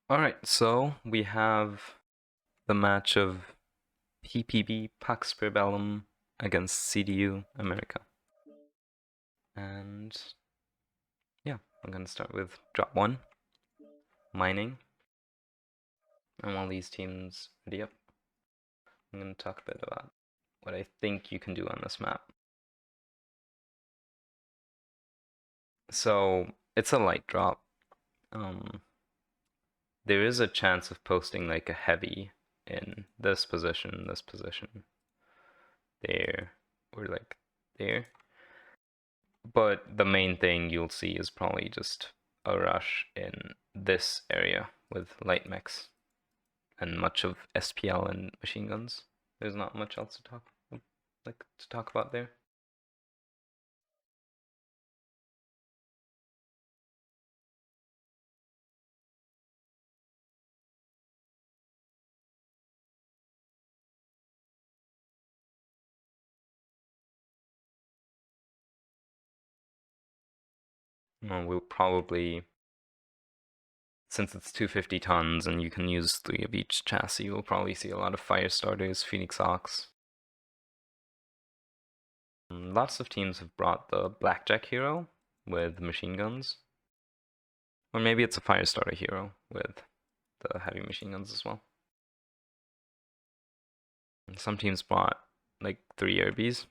Alright, so we have the match of PPB Pax Bellum against CDU America. And yeah, I'm gonna start with drop one, mining. And while these teams ready up, I'm gonna talk a bit about what I think you can do on this map. So it's a light drop. There is a chance of posting like a heavy in this position, there, or like there. But the main thing you'll see is probably just a rush in this area with light mechs and much of SPL and machine guns. There's not much else to talk about there. We'll probably, since it's 250 tons and you can use 3 of each chassis, we'll probably see a lot of fire starters, Phoenix Hawks. Lots of teams have brought the Blackjack hero with machine guns. Or maybe it's a fire starter hero with the heavy machine guns as well. And some teams brought like 3 Airbys.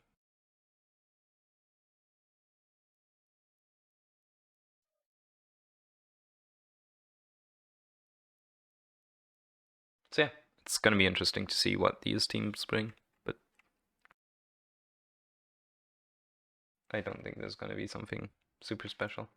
So yeah, it's going to be interesting to see what these teams bring, but I don't think there's going to be something super special.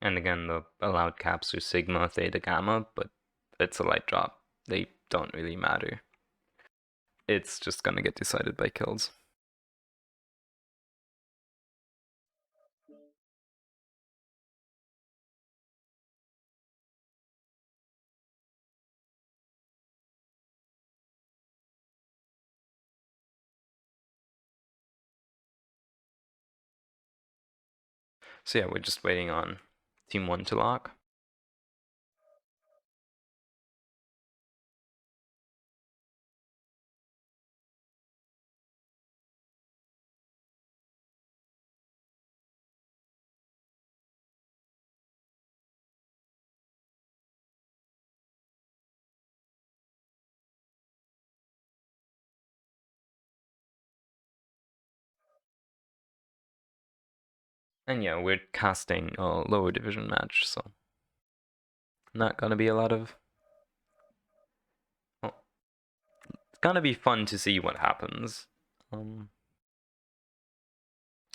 And again, the allowed caps are Sigma, Theta, Gamma, but it's a light drop. They don't really matter. It's just going to get decided by kills. So yeah, we're just waiting on Team 1 to lock. And yeah, we're casting a lower division match, so not gonna be a lot of. Well, it's gonna be fun to see what happens.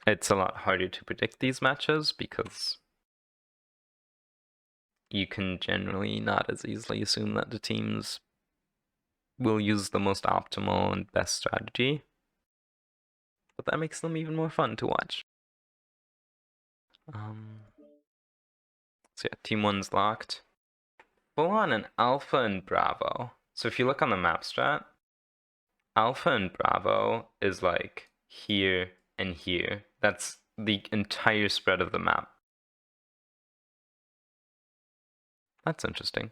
It's a lot harder to predict these matches because you can generally not as easily assume that the teams will use the most optimal and best strategy. But that makes them even more fun to watch. So yeah, Team 1's locked. Full on an Alpha and Bravo. So if you look on the map strat, Alpha and Bravo is like here and here. That's the entire spread of the map. That's interesting.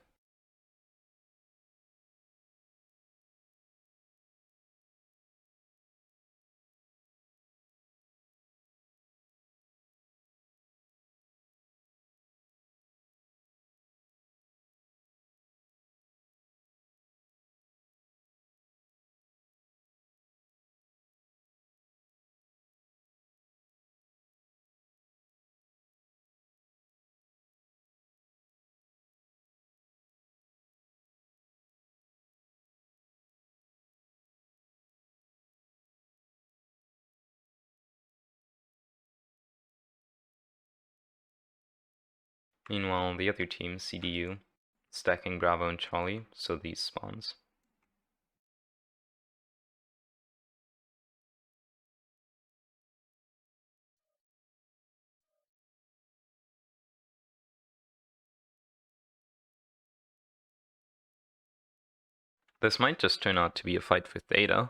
Meanwhile, the other team, CDU, stacking Bravo and Charlie, so these spawns. This might just turn out to be a fight for theta.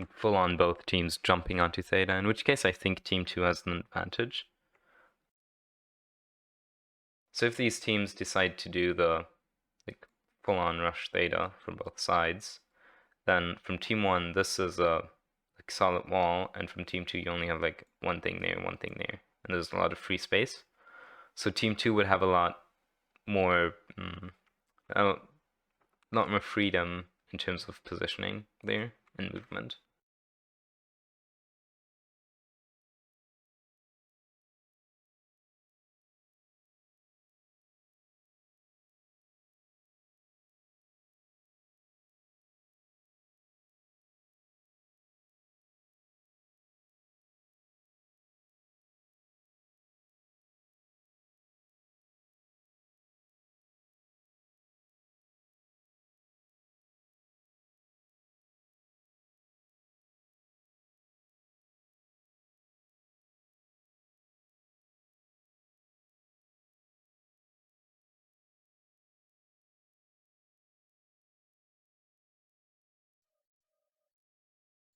Full on both teams jumping onto theta, in which case I think team 2 has an advantage. So if these teams decide to do the full on rush theta from both sides, then from team 1 this is a solid wall, and from team 2 you only have like one thing there, and there's a lot of free space. So team 2 would have a lot more freedom in terms of positioning there and movement.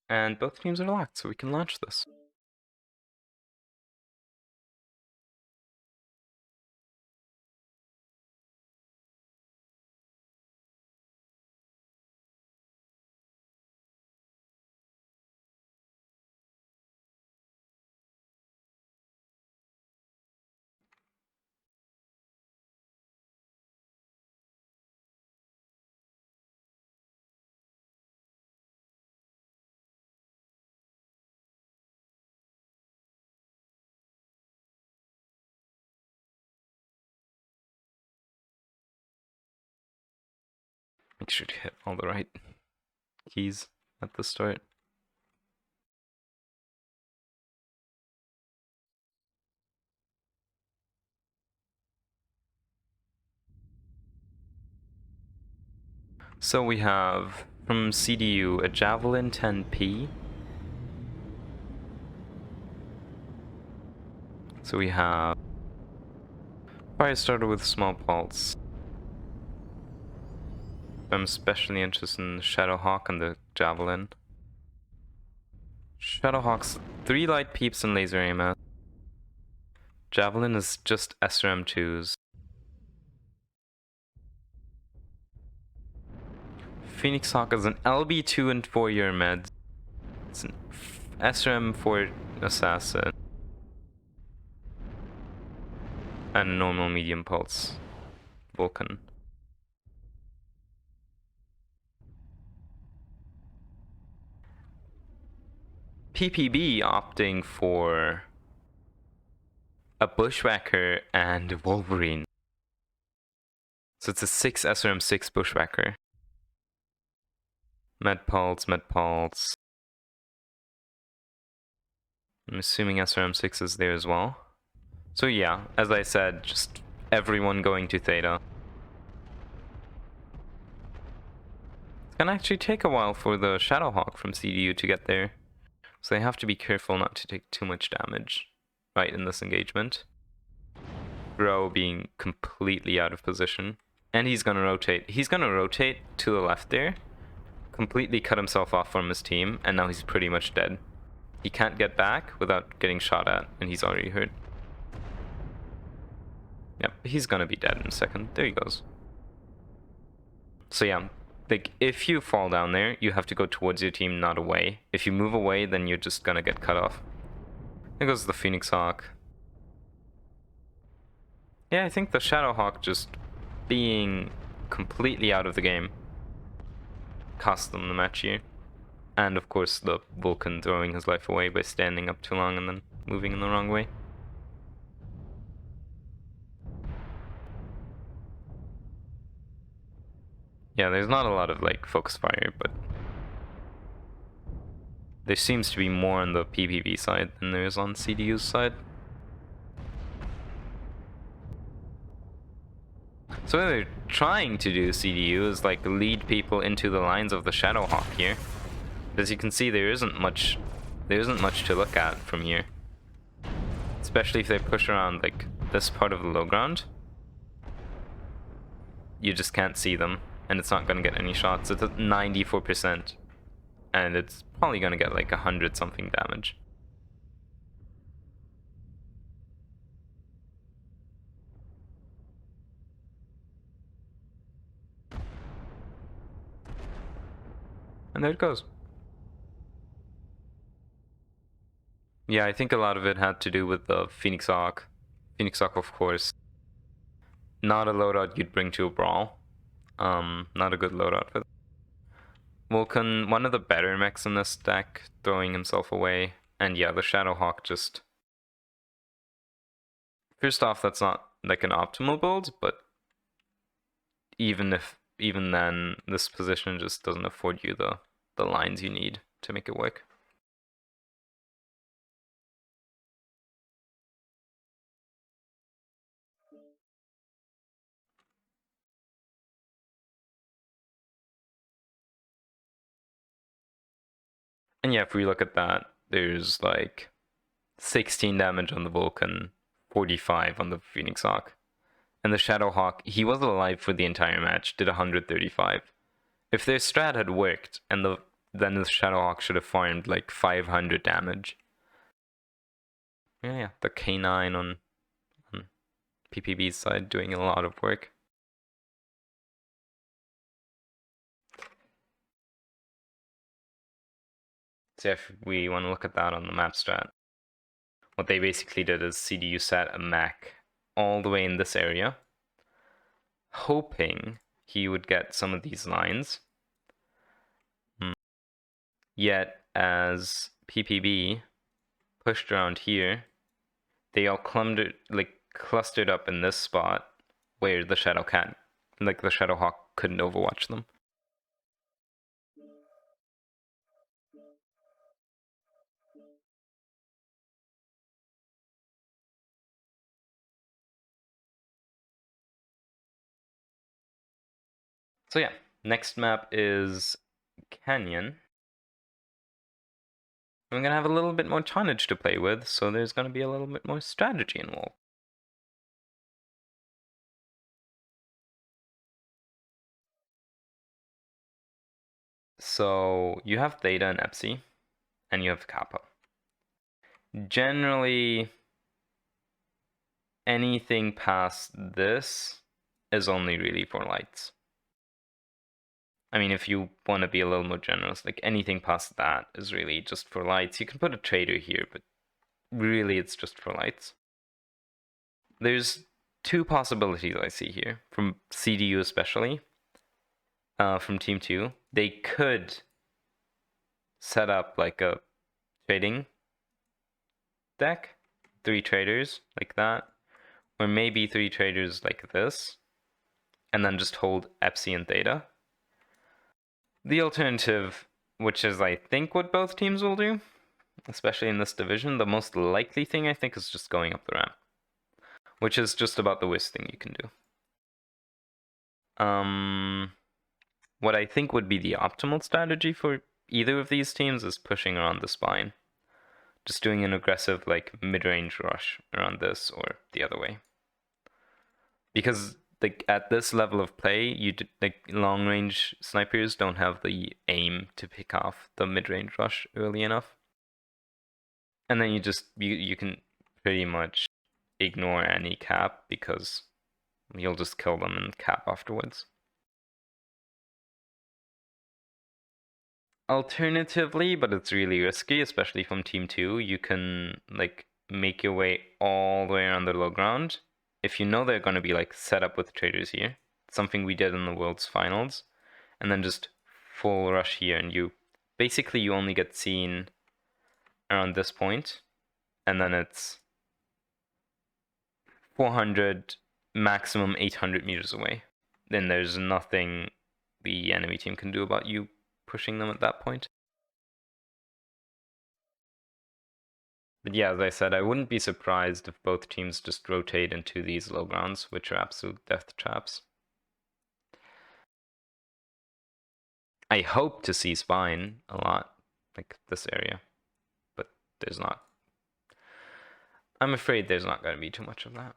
And both teams are locked, so we can launch this. Make sure to hit all the right keys at the start. So we have from CDU a Javelin 10P. So we have fire starter with small pulse. I'm especially interested in Shadowhawk and the Javelin. Shadowhawk's 3 light peeps and laser aim at. Javelin is just SRM2s. Phoenix Hawk is an LB2 and 4-year med. It's an SRM4 assassin. And a normal medium pulse Vulcan. PPB opting for a Bushwhacker and Wolverine. So it's a 6 SRM6 Bushwhacker. Med pulse. I'm assuming SRM6 is there as well. So yeah, as I said, just everyone going to theta. It's gonna actually take a while for the Shadowhawk from CDU to get there. So they have to be careful not to take too much damage right in this engagement. Bro being completely out of position. And he's gonna rotate. He's gonna rotate to the left there. Completely cut himself off from his team, and now he's pretty much dead. He can't get back without getting shot at, and he's already hurt. Yep, he's gonna be dead in a second. There he goes. So yeah, like, if you fall down there, you have to go towards your team, not away. If you move away, then you're just gonna get cut off. There goes the Phoenix Hawk. Yeah, I think the Shadowhawk just being completely out of the game cost them the match here. And of course the Vulcan throwing his life away by standing up too long and then moving in the wrong way. Yeah, there's not a lot of like focus fire, but there seems to be more on the PPB side than there is on CDU's side. So what they're trying to do, CDU, is like lead people into the lines of the Shadowhawk here. As you can see, there isn't much to look at from here. Especially if they push around like this part of the low ground. you just can't see them, and it's not going to get any shots. It's at 94%, and it's probably going to get like 100 something damage. And there it goes. Yeah, I think a lot of it had to do with the Phoenix Hawk. Phoenix Hawk, of course, not a loadout you'd bring to a brawl. Not a good loadout for that. Vulcan, one of the better mechs in this deck, throwing himself away. And yeah, the Shadowhawk just... First off, that's not like an optimal build, but even then, this position just doesn't afford you the lines you need to make it work. And yeah, if we look at that, there's like 16 damage on the Vulcan, 45 on the Phoenix Hawk. And the Shadowhawk, he was alive for the entire match, did 135. If their strat had worked, and then the Shadowhawk should have farmed like 500 damage. Yeah, the K9 on PPB's side doing a lot of work. So if we want to look at that on the map strat, what they basically did is CDU set a mech all the way in this area, hoping he would get some of these lines. Yet, as PPB pushed around here, they all clustered up in this spot where the the Shadowhawk couldn't overwatch them. So yeah, next map is Canyon. I'm gonna have a little bit more tonnage to play with, so there's gonna be a little bit more strategy involved. So you have Theta and Epsi, and you have Kappa. Generally, anything past this is only really for lights. I mean, if you want to be a little more generous, like anything past that is really just for lights. You can put a trader here, but really it's just for lights. There's two possibilities I see here, from CDU especially, from Team 2. They could set up like a trading deck, 3 traders like that, or maybe 3 traders like this, and then just hold Epsi and Theta. The alternative, which is I think what both teams will do, especially in this division, the most likely thing I think is just going up the ramp, which is just about the worst thing you can do. What I think would be the optimal strategy for either of these teams is pushing around the spine. Just doing an aggressive like mid-range rush around this or the other way. Because like at this level of play, like long-range snipers don't have the aim to pick off the mid-range rush early enough. And then you can pretty much ignore any cap because you'll just kill them and cap afterwards. Alternatively, but it's really risky, especially from Team 2, you can like make your way all the way around the low ground. If you know they're going to be like set up with traders here, something we did in the World's Finals, and then just full rush here, and you only get seen around this point, and then it's 400, maximum 800 meters away. Then there's nothing the enemy team can do about you pushing them at that point. But yeah, as I said, I wouldn't be surprised if both teams just rotate into these low grounds, which are absolute death traps. I hope to see Spine a lot, like this area, but there's not. I'm afraid there's not going to be too much of that.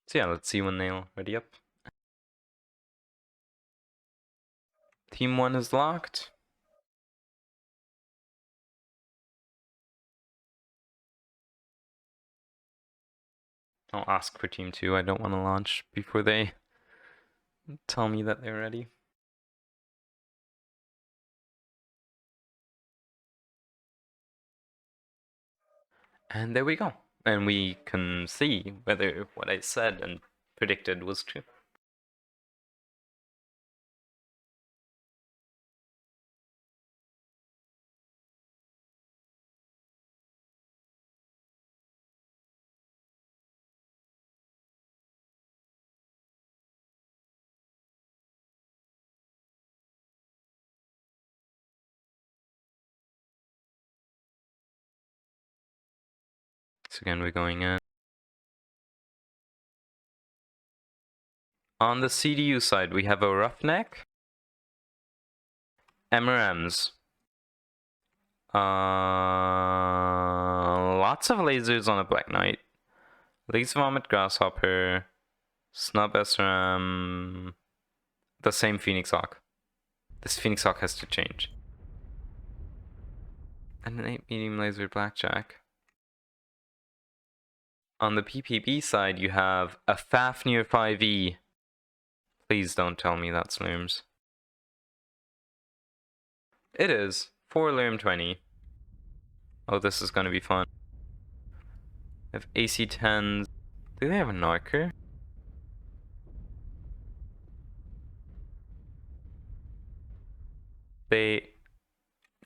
So yeah, let's see when they'll ready up. Team 1 is locked. I'll ask for Team 2. I don't want to launch before they tell me that they're ready. And there we go. And we can see whether what I said and predicted was true. So again, we're going in. On the CDU side, we have a Roughneck, MRMs, lots of lasers on a Black Knight, Laser Vomit Grasshopper, Snub SRM, the same Phoenix Hawk. This Phoenix Hawk has to change. And an 8 medium laser Blackjack. On the PPB side, you have a Fafnir 5e. Please don't tell me that's Looms. It is. 4 Loom 20. Oh, this is gonna be fun. They have AC-10s. Do they have a Narker?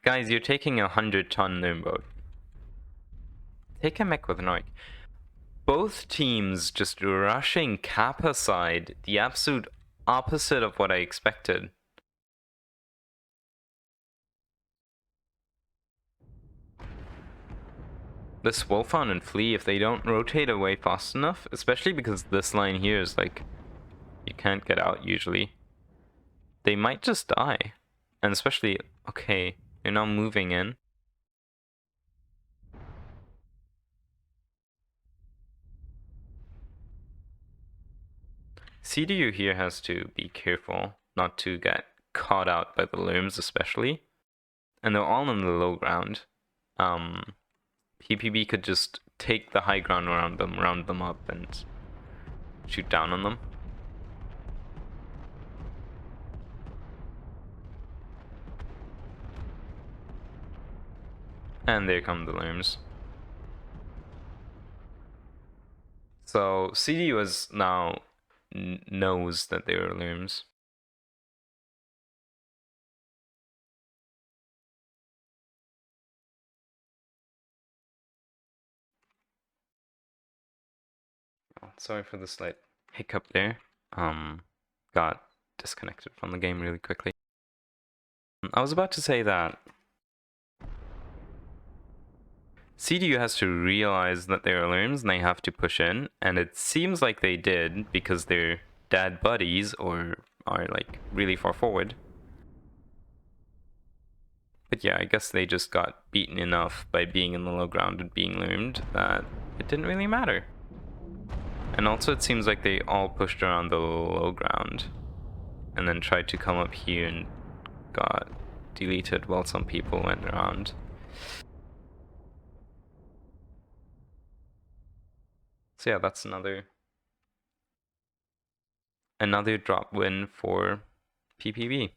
Guys, you're taking a 100-ton Loom boat. Take a mech with a Narc. Both teams just rushing Kappa side, the absolute opposite of what I expected. This Wolfhound and Flea, if they don't rotate away fast enough, especially because this line here is like, you can't get out usually, they might just die. And especially, okay, they're now moving in. CDU here has to be careful not to get caught out by the Looms especially. And they're all on the low ground. PPB could just take the high ground around them, round them up, and shoot down on them. And there come the Looms. So CDU is now knows that they are Looms. Oh, sorry for the slight hiccup there. Got disconnected from the game really quickly. I was about to say that CDU has to realize that they're Looms and they have to push in, and it seems like they did because they're dad buddies or are like really far forward. But yeah, I guess they just got beaten enough by being in the low ground and being Loomed that it didn't really matter. And also it seems like they all pushed around the low ground and then tried to come up here and got deleted while some people went around. So yeah, that's another drop win for PPB.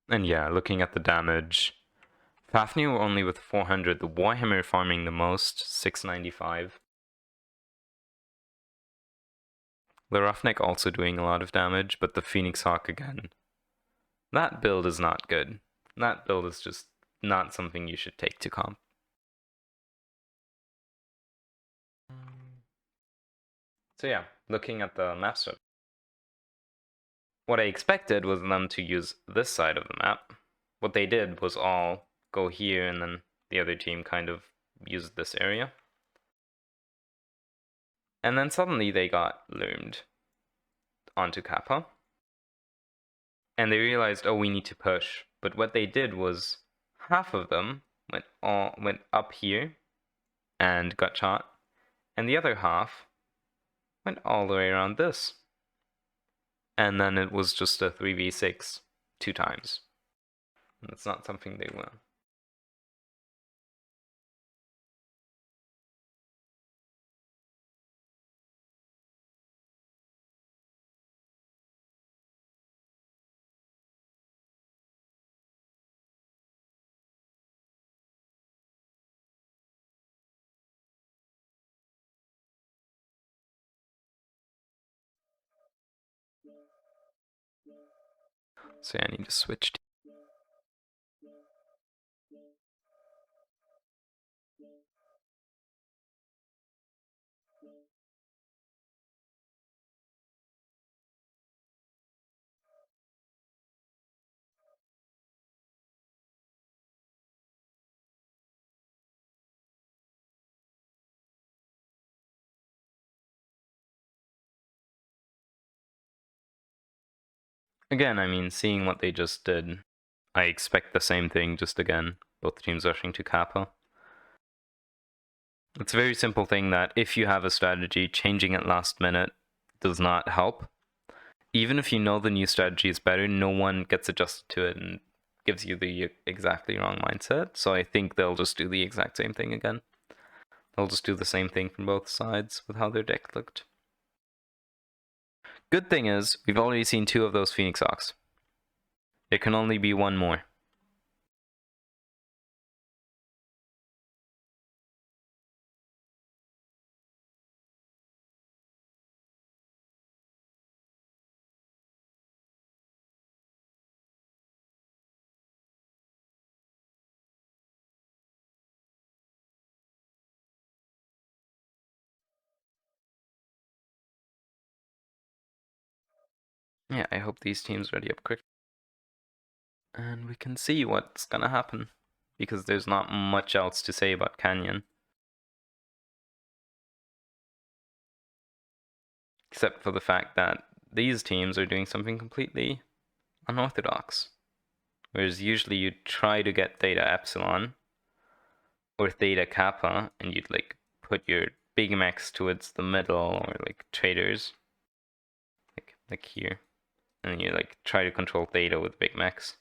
And yeah, looking at the damage, Fafnir only with 400, the Warhammer farming the most, 695. The Roughneck also doing a lot of damage, but the Phoenix Hawk again. That build is not good. That build is just not something you should take to comp. So yeah, looking at the map strip. What I expected was them to use this side of the map. What they did was all go here and then the other team kind of used this area. And then suddenly they got loomed onto Kappa. And they realized, oh, we need to push. But what they did was half of them went up here and got shot, and the other half went all the way around this. And then it was just a 3v6 2 times. And that's not something they want. So yeah, I need to switch. Again, I mean, seeing what they just did, I expect the same thing just again. Both teams rushing to Kappa. It's a very simple thing that if you have a strategy, changing it last minute does not help. Even if you know the new strategy is better, no one gets adjusted to it and gives you the exactly wrong mindset. So I think they'll just do the exact same thing again. They'll just do the same thing from both sides with how their deck looked. Good thing is, we've already seen 2 of those Phoenix Hawks. There can only be 1 more. Yeah, I hope these teams ready up quick. And we can see what's gonna happen, because there's not much else to say about Canyon. Except for the fact that these teams are doing something completely unorthodox. Whereas usually you'd try to get theta epsilon or theta kappa, and you'd like put your big max towards the middle, or like traders, like here, and you like try to control theta with big max.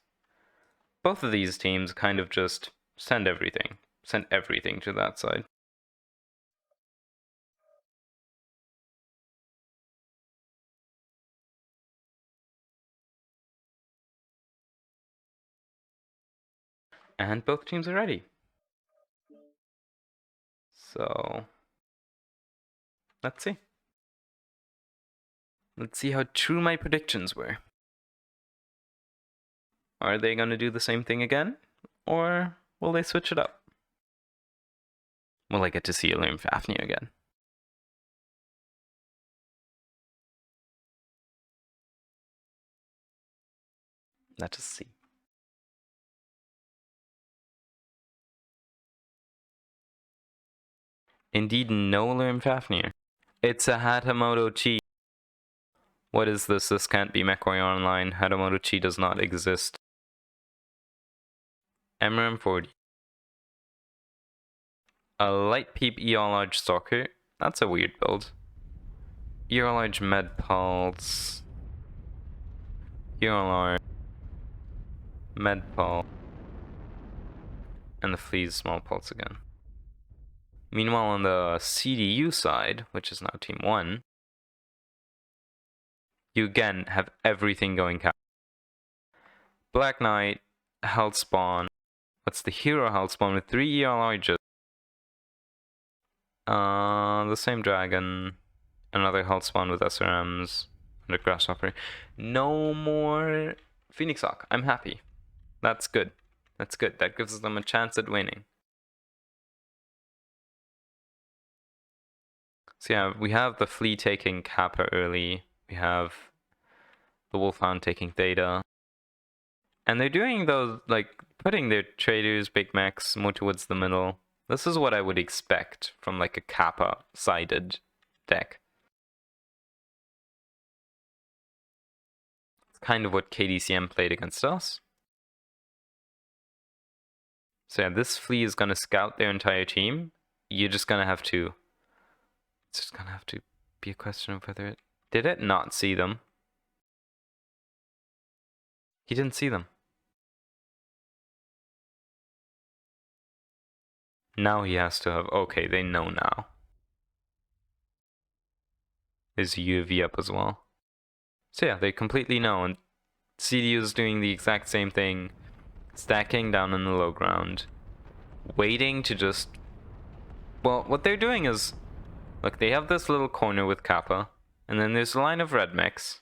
Both of these teams kind of just send everything to that side. And both teams are ready. So let's see. Let's see how true my predictions were. Are they going to do the same thing again? Or will they switch it up? Will I get to see Illyrium Fafnir again? Let us see. Indeed, no Illyrium Fafnir. It's a Hatamoto Chi. What is this? This can't be MechWarrior Online. Hatamoto Chi does not exist. MRM 40. A light peep ER large stalker. That's a weird build. ER large med pulse. ER large med pulse. And the flea's small pulse again. Meanwhile, on the CDU side, which is now Team 1, you again have everything going cap. Black Knight, Health Spawn. What's the hero Health Spawn with 3 ER larges? The same dragon. Another Health Spawn with SRMs. And a Grasshopper. No more Phoenix Hawk. I'm happy. That's good. That's good. That gives them a chance at winning. So yeah, we have the Flea taking Kappa early. We have the Wolfhound taking Theta. And they're doing those, like, putting their traders, big mechs, more towards the middle. This is what I would expect from, like, a Kappa-sided deck. It's kind of what KDCM played against us. So yeah, this flea is gonna scout their entire team. You're just gonna have to... It's just gonna have to be a question of whether it... Did it not see them? He didn't see them. Now he has to have... Okay, they know now. Is UV up as well? So yeah, they completely know, and CDU is doing the exact same thing, stacking down in the low ground, waiting to just... Well, what they're doing is... Look, they have this little corner with Kappa, and then there's a line of red mechs,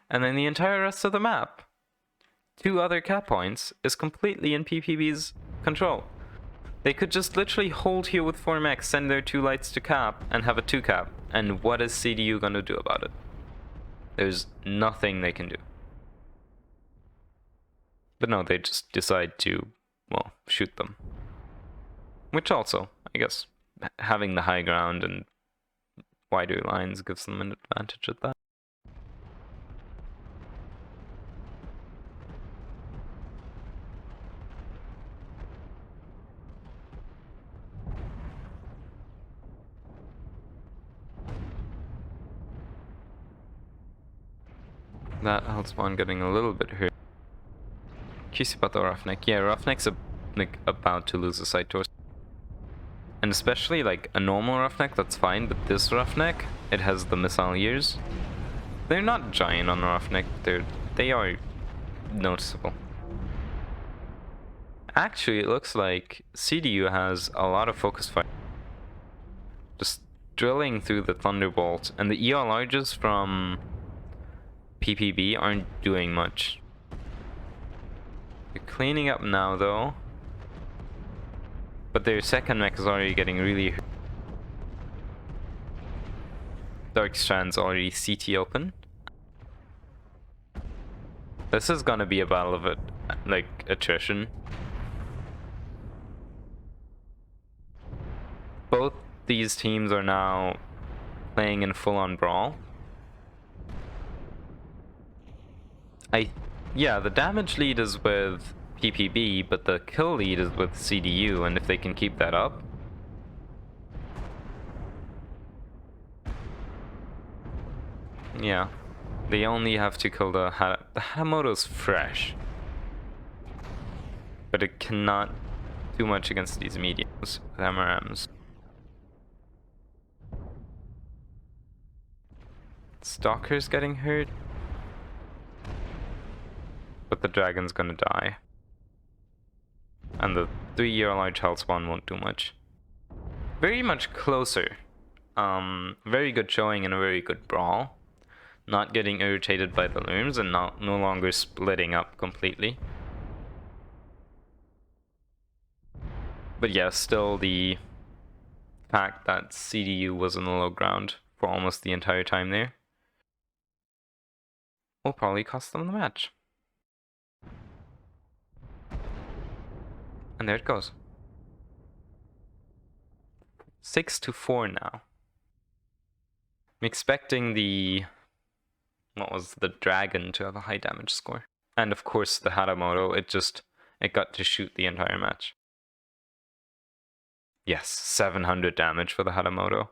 and then the entire rest of the map, 2 other cap points, is completely in PPB's control. They could just literally hold here with 4 mechs, send their 2 lights to cap, and have a 2 cap. And what is CDU gonna do about it? There's nothing they can do. But no, they just decide to, well, shoot them. Which also, I guess, having the high ground and wider lines gives them an advantage at that. That Hellspawn getting a little bit hurt. Curious about the Roughneck. Yeah, Roughneck's about to lose a side torso. And especially like a normal Roughneck, that's fine, but this Roughneck, it has the missile ears. They're not giant on Roughneck, they are noticeable. Actually, it looks like CDU has a lot of focus fire. Just drilling through the Thunderbolt, and the ER larges from PPB aren't doing much. They're cleaning up now though. But their second mech is already getting really hurt. Dark Strand's already CT open. This is gonna be a battle of it, like attrition. Both these teams are now playing in full-on brawl. Yeah, the damage lead is with PPB, but the kill lead is with CDU, and if they can keep that up... Yeah, they only have to kill the Hatamoto's fresh. But it cannot do much against these mediums with MRMs. Stalker's getting hurt. But the dragon's gonna die. And the 3-year large Hellspawn won't do much. Very much closer. Very good showing and a very good brawl. Not getting irritated by the looms and no longer splitting up completely. But yeah, still the fact that CDU was in the low ground for almost the entire time there will probably cost them the match. And there it goes. 6-4 now. I'm expecting the... What was the dragon to have a high damage score. And of course the Hatamoto, it got to shoot the entire match. Yes, 700 damage for the Hatamoto.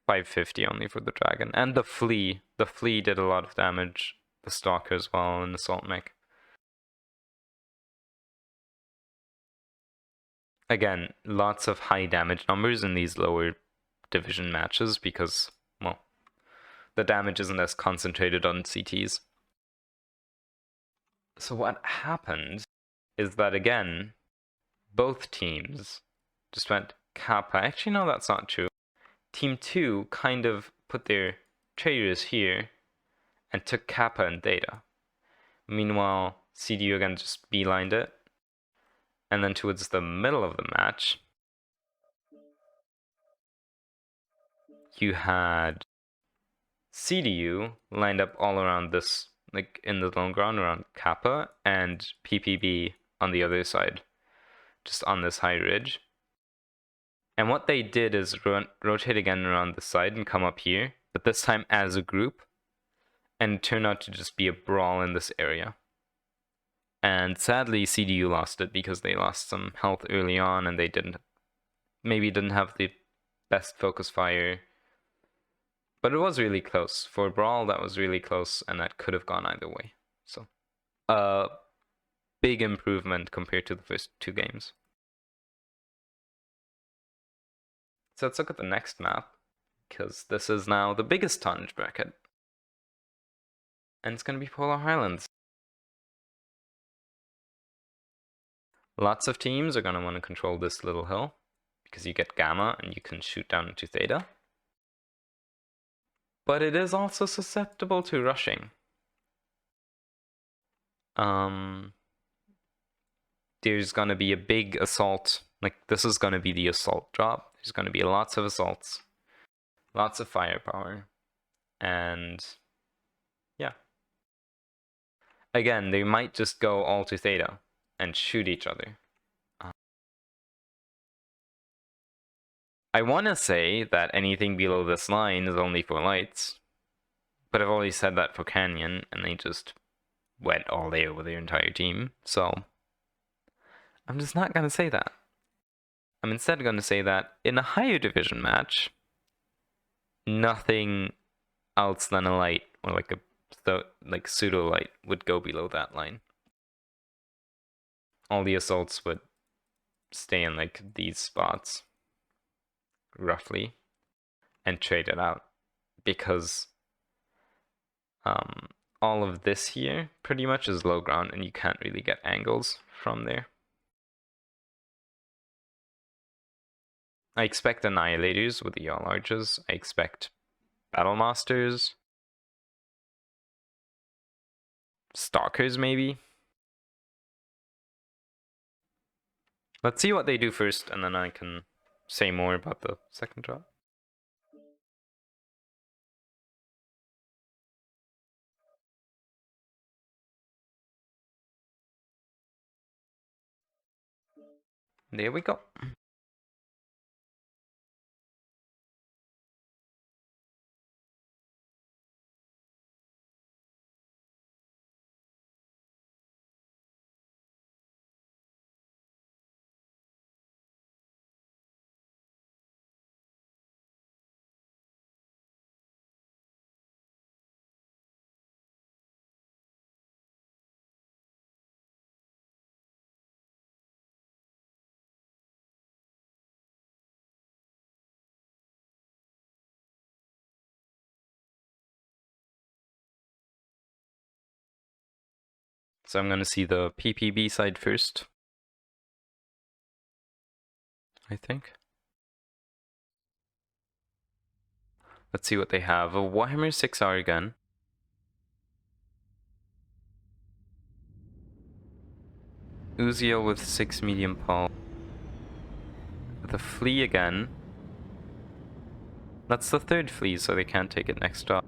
550 only for the dragon. And the flea. The flea did a lot of damage. The stalker as well, and the assault mech. Again, lots of high damage numbers in these lower division matches because, well, the damage isn't as concentrated on CTs. So what happened is that, again, both teams just went Kappa. Actually, no, that's not true. Team 2 kind of put their traders here and took Kappa and Theta. Meanwhile, CDU again just beelined it. And then towards the middle of the match, you had CDU lined up all around this, like in the long ground around Kappa, and PPB on the other side, just on this high ridge. And what they did is rotate again around the side and come up here, but this time as a group, and it turned out to just be a brawl in this area. And sadly, CDU lost it because they lost some health early on, and they maybe didn't have the best focus fire. But it was really close. For a brawl, that was really close, and that could have gone either way. So, big improvement compared to the first two games. So let's look at the next map, because this is now the biggest tonnage bracket. And it's going to be Polar Highlands. Lots of teams are going to want to control this little hill, because you get Gamma and you can shoot down into Theta. But it is also susceptible to rushing. There's going to be a big assault. Like, this is going to be the assault drop. There's going to be lots of assaults, lots of firepower, and yeah. Again, they might just go all to Theta and shoot each other. I want to say that anything below this line is only for lights, but I've already said that for Canyon, and they just went all there with their entire team, so I'm just not going to say that. I'm instead going to say that in a higher division match, nothing else than a light or like pseudo light would go below that line. All the assaults would stay in like these spots, roughly, and trade it out, because all of this here pretty much is low ground, and you can't really get angles from there. I expect Annihilators with the larges. I expect Battle Masters. Stalkers, maybe. Let's see what they do first, and then I can say more about the second drop. There we go. So I'm going to see the PPB side first, I think. Let's see what they have. A Warhammer 6R gun. Uziel with 6 medium pulse. The Flea again. That's the third Flea, so they can't take it next drop.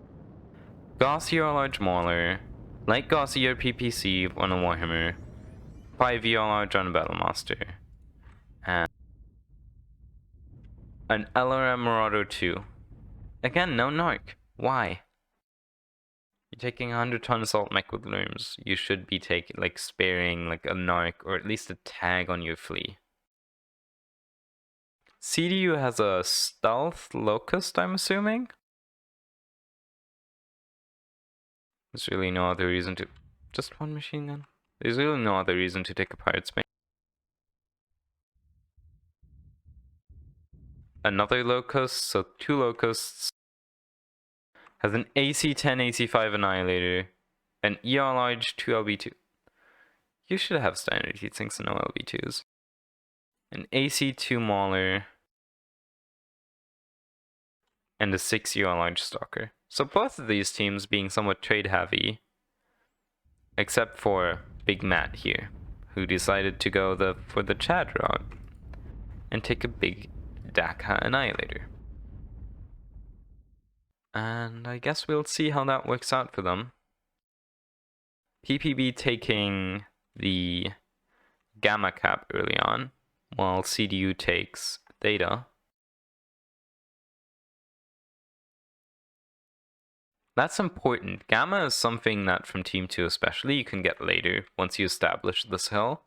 Gaussier large Mauler. Light Gaussier PPC on a Warhammer. 5 large on a Battlemaster. And an LRM Marauder 2. Again, no Narc. Why? You're taking a 100-ton assault mech with looms. You should be sparing like a Narc or at least a tag on your Flea. CDU has a stealth Locust, I'm assuming? There's really no other reason to... Just one machine gun? There's really no other reason to take a Pirate's Bane. Another Locust, so 2 Locusts. Has an AC-10, AC-5 Annihilator. An ER large, 2 LB2. You should have standard heatsinks and no LB2s. An AC-2 Mauler. And a 6 ER large Stalker. So both of these teams being somewhat trade heavy, except for Big Matt here, who decided to go for the Chad route and take a big Daka Annihilator. And I guess we'll see how that works out for them. PPB taking the Gamma Cap early on, while CDU takes Theta. That's important. Gamma is something that from Team 2 especially you can get later once you establish this hill.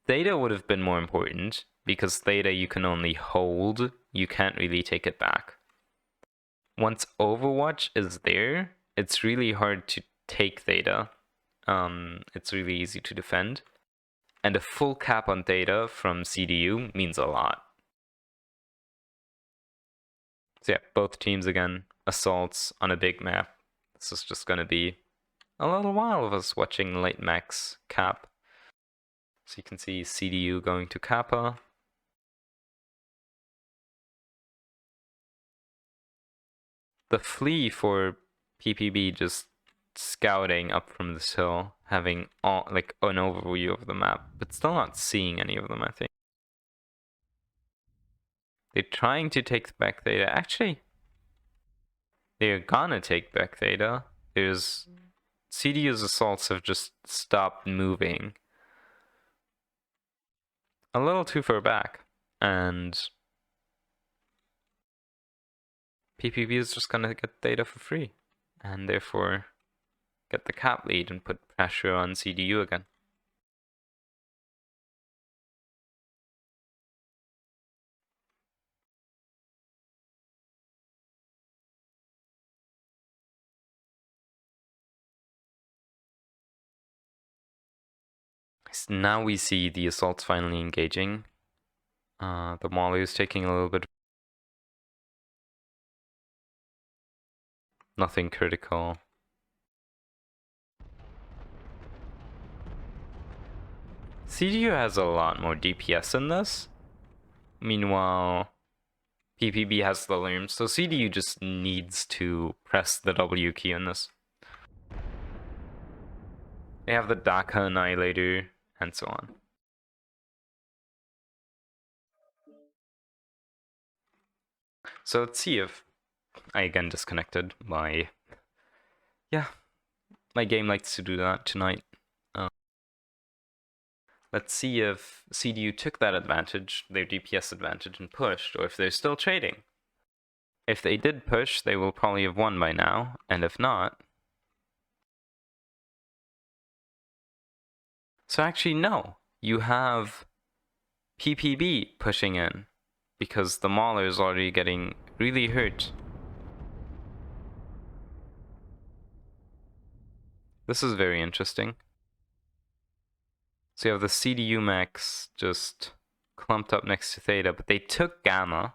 Theta would have been more important because theta you can only hold, you can't really take it back. Once Overwatch is there, it's really hard to take theta. It's really easy to defend. And a full cap on theta from CDU means a lot. So yeah, both teams again, assaults on a big map. This is just going to be a little while of us watching late max cap. So you can see CDU going to Kappa. The flea for PPB just scouting up from this hill, having all like an overview of the map, but still not seeing any of them, I think. They're trying to take back theta. Actually, they're gonna take back theta. There's CDU's assaults have just stopped moving a little too far back, and PPB is just gonna get theta for free, and therefore get the cap lead and put pressure on CDU again. Now we see the assaults finally engaging. The Molly is taking a little bit. Nothing critical. CDU has a lot more DPS in this. Meanwhile, PPB has the Lerm, so CDU just needs to press the W key in this. They have the Daka Annihilator, and so on. So let's see if I again disconnected my... Yeah, my game likes to do that tonight. Let's see if CDU took that advantage, their DPS advantage, and pushed, or if they're still trading. If they did push, they will probably have won by now, and if not... So actually, no. You have PPB pushing in, because the Mauler is already getting really hurt. This is very interesting. So you have the CDU max just clumped up next to Theta, but they took Gamma.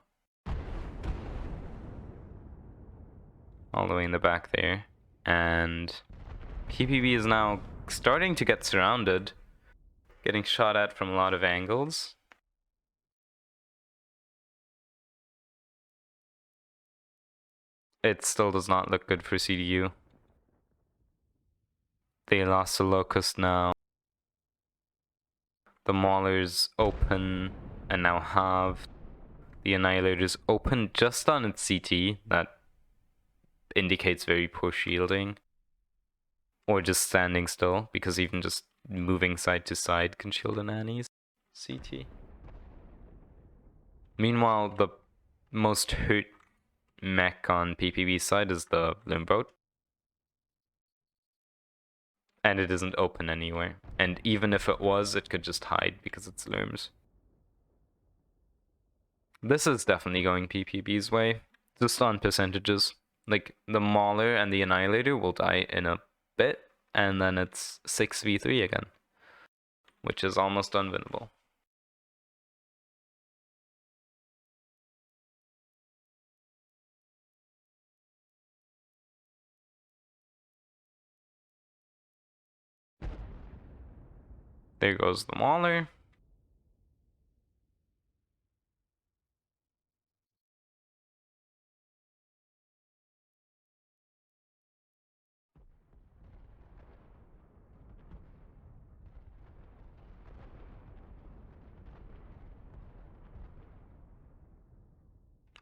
All the way in the back there. And PPB is now starting to get surrounded. Getting shot at from a lot of angles. It still does not look good for CDU. They lost the Locust now. The Maulers open and now have the Annihilators open just on its CT. That indicates very poor shielding. Or just standing still, because even just moving side to side can shield an Annie's CT. Meanwhile, the most hurt mech on PPB's side is the Limboat. And it isn't open anywhere. And even if it was, it could just hide because it's Lurms. This is definitely going PPB's way, just on percentages. Like, the Mauler and the Annihilator will die in a bit, and then it's 6v3 again, which is almost unwinnable. There goes the Mauler.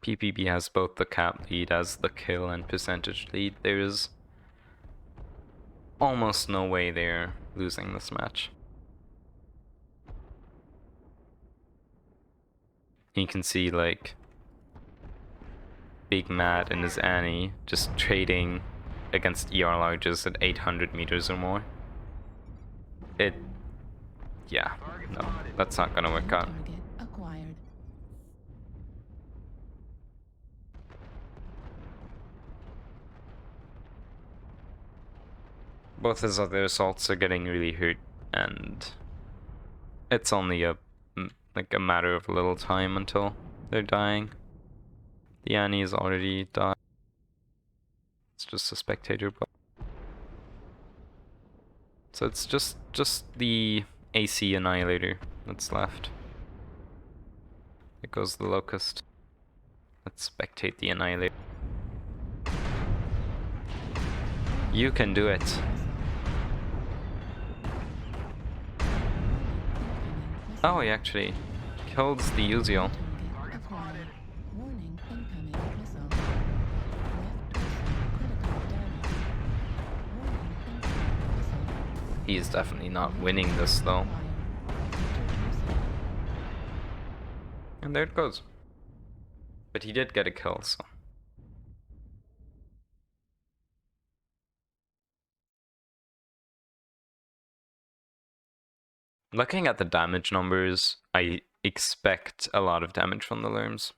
PPB has both the cap lead as the kill and percentage lead. There is almost no way they're losing this match. You can see, like, Big Matt and his Annie just trading against ER larges at 800 meters or more. Yeah, no, that's not gonna work out. Both his other assaults are getting really hurt, and it's only like a matter of a little time until they're dying. The Annie is already died. It's just a spectator buff. So it's just the AC Annihilator that's left. There goes the Locust. Let's spectate the Annihilator. You can do it. Oh, he actually kills the Uziel. He's definitely not winning this though. And there it goes. But he did get a kill, so. Looking at the damage numbers, I expect a lot of damage from the Lerms.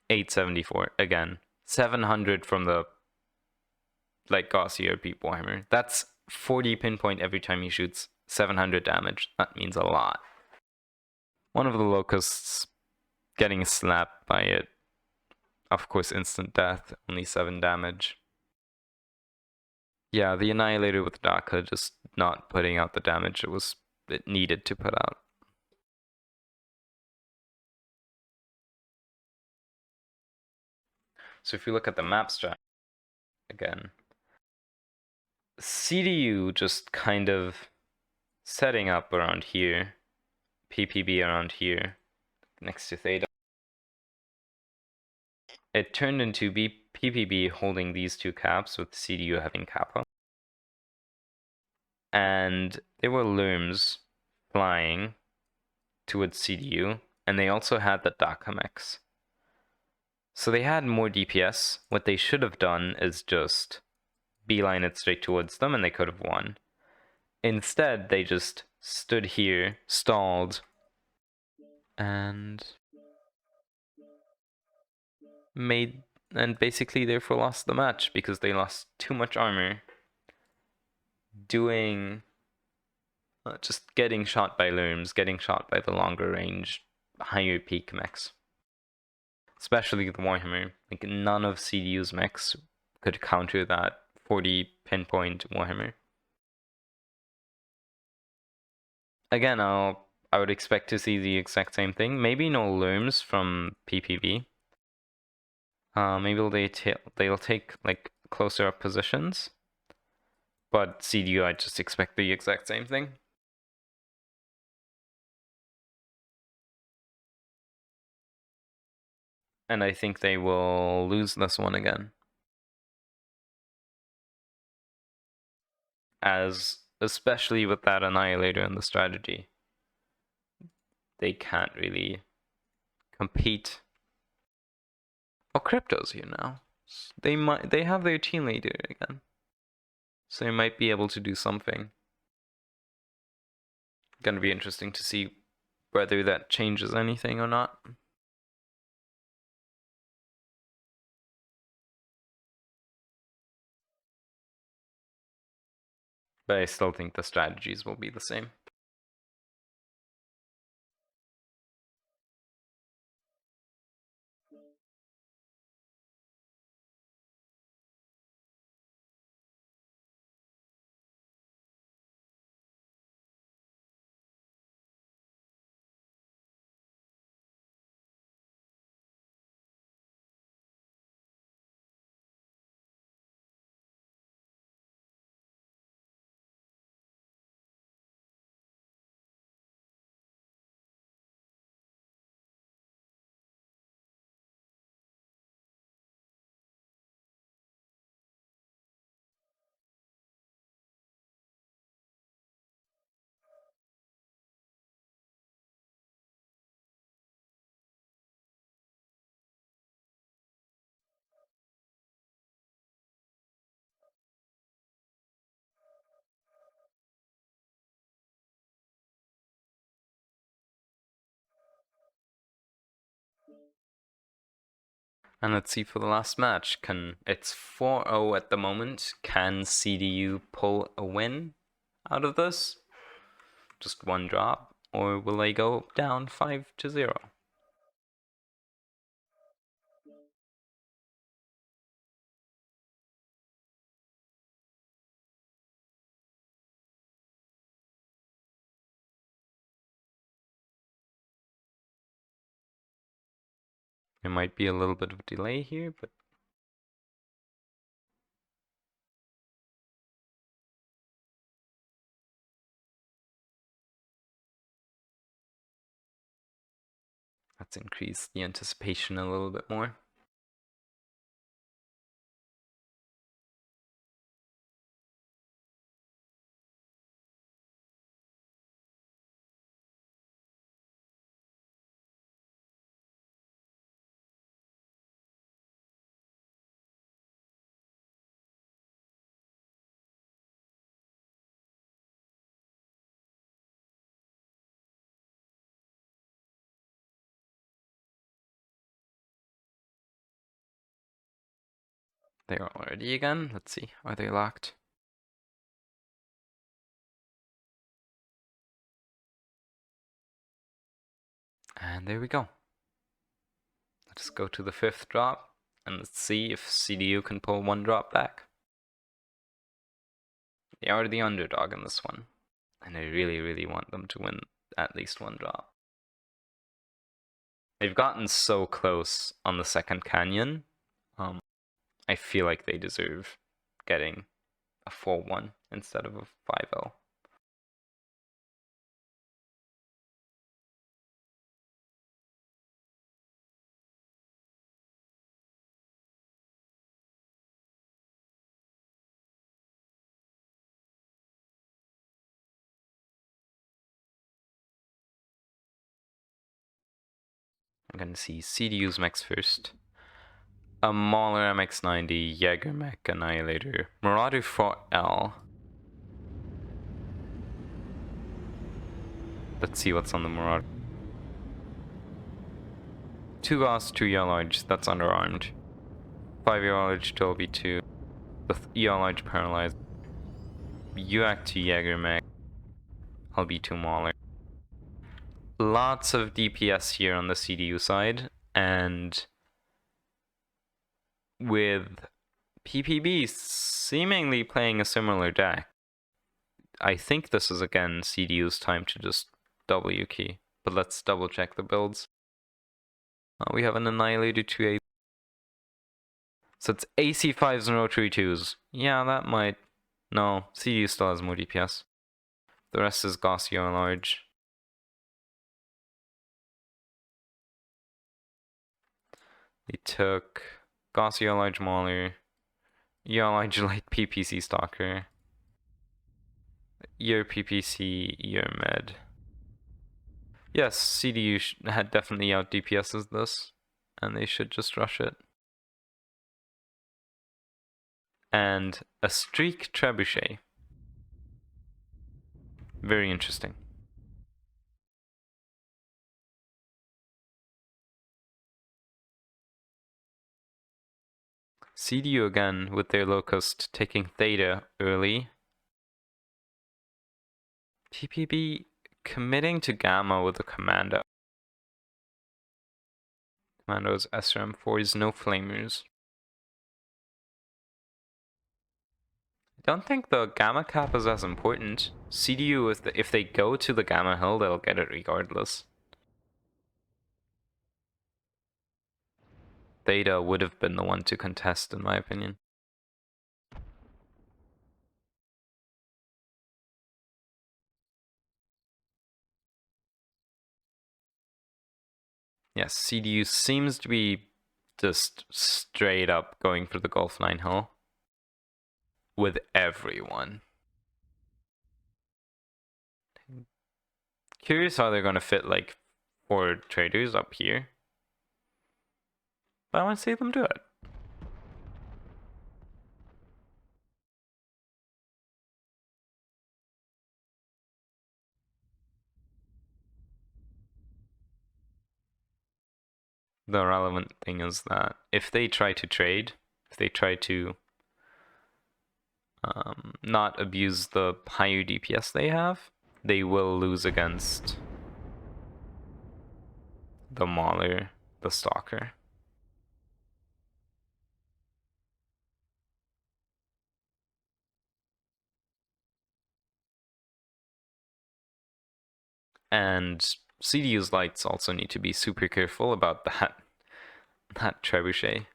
874, again. 700 from the like Gaussier Beat Warhammer. That's 40 pinpoint every time he shoots. 700 damage. That means a lot. One of the Locusts getting slapped by it. Of course, instant death, only 7 damage. Yeah, the Annihilator with Daka just not putting out the damage it needed to put out. So if you look at the map strat again, CDU just kind of setting up around here, PPB around here, next to Theta. It turned into PPB holding these two caps with CDU having Kappa. And there were Lerms flying towards CDU, and they also had the Dakamex. So they had more DPS. What they should have done is just beeline it straight towards them, and they could have won. Instead, they just stood here, stalled, and basically therefore lost the match because they lost too much armor doing just getting shot by Lerms, getting shot by the longer range, higher peak mechs. Especially the Warhammer. Like none of CDU's mechs could counter that 40 pinpoint Warhammer. Again, I would expect to see the exact same thing. Maybe no Lerms from PPV. Maybe they'll take like closer up positions. But CDU, I just expect the exact same thing. And I think they will lose this one again. Especially with that Annihilator in the strategy, they can't really compete. Oh, Crypto's here now. They have their team leader again. So they might be able to do something. Gonna be interesting to see whether that changes anything or not. But I still think the strategies will be the same. And let's see for the last match. It's 4-0 at the moment. Can CDU pull a win out of this? Just one drop, or will they go down 5-0? There might be a little bit of delay here, but let's increase the anticipation a little bit more. They are already again. Let's see. Are they locked? And there we go. Let's go to the 5th drop and let's see if CDU can pull one drop back. They are the underdog in this one, and I really, really want them to win at least one drop. They've gotten so close on the second canyon. I feel like they deserve getting a 4-1 instead of a 5-0. I'm gonna see CDU's mechs first. A Mauler MX-90, Jaeger mech, Annihilator, Marauder 4L. Let's see what's on the Marauder. 2 Gauss, 2 ER large, that's underarmed. 5 ER large to LB2. The ER large paralyzed. UAC to Jaeger mech. LB2 Mauler. Lots of DPS here on the CDU side, and with PPB seemingly playing a similar deck, I think this is again CDU's time to just W key. But let's double check the builds. We have an Annihilator 2A. So it's AC5s and Rotary 2s. Yeah, that might... No, CDU still has more DPS. The rest is Gaussian large. They took Gaussian large Mauler, ER large light PPC Stalker, ER PPC, ER Med. Yes, CDU had definitely out DPS's this, and they should just rush it. And a Streak Trebuchet. Very interesting. CDU again with their Locust taking Theta early. PPB committing to Gamma with a Commando. Commandos, SRM4s, no Flamers. I don't think the Gamma cap is as important. CDU, if they go to the Gamma Hill, they'll get it regardless. Theta would have been the one to contest, in my opinion. Yes, CDU seems to be just straight up going for the Golf 9 Hill. With everyone. Curious how they're going to fit like 4 traders up here. But I want to see them do it. The relevant thing is that if they try to trade, if they try to not abuse the higher DPS they have, they will lose against the Mauler, the Stalker. And CDU's lights also need to be super careful about that trebuchet.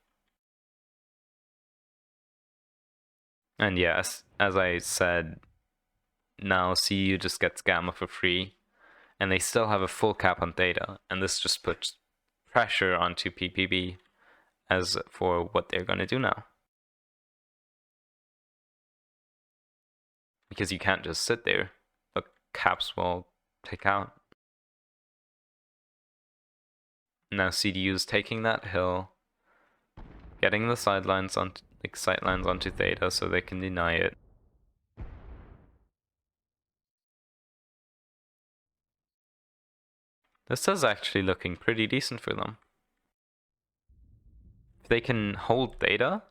And yes, as I said, now CDU just gets Gamma for free, and they still have a full cap on Theta, and this just puts pressure onto PPB as for what they're going to do now. Because you can't just sit there. The caps will take out. Now CDU's taking that hill, getting the sidelines on like sightlines onto Theta so they can deny it. This is actually looking pretty decent for them. If they can hold Theta,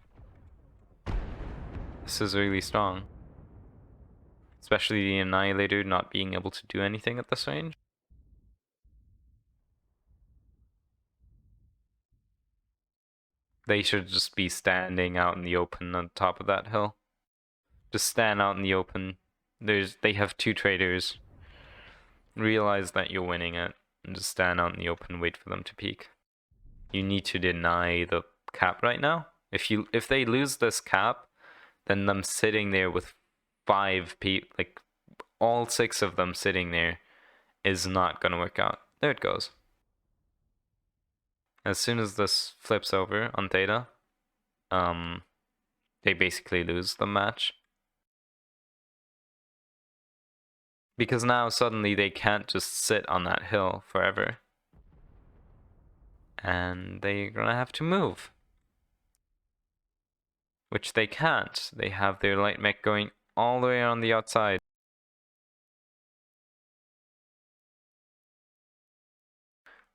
this is really strong. Especially the Annihilator not being able to do anything at this range. They should just be standing out in the open on top of that hill. Just stand out in the open. They have two traders. Realize that you're winning it, and just stand out in the open and wait for them to peek. You need to deny the cap right now. If they lose this cap, then them sitting there with 5 people, like all 6 of them sitting there, is not gonna work out. There it goes. As soon as this flips over on Theta, they basically lose the match. Because now suddenly they can't just sit on that hill forever. And they're gonna have to move. Which they can't. They have their light mech going all the way on the outside.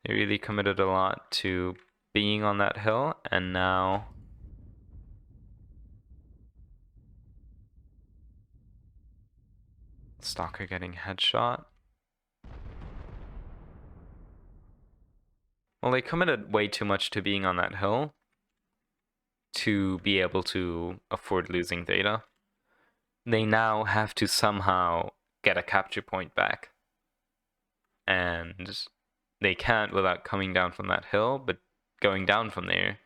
They really committed a lot to being on that hill, and now Stalker getting headshot. Well, they committed way too much to being on that hill to be able to afford losing Theta. They now have to somehow get a capture point back. And they can't without coming down from that hill, but going down from there,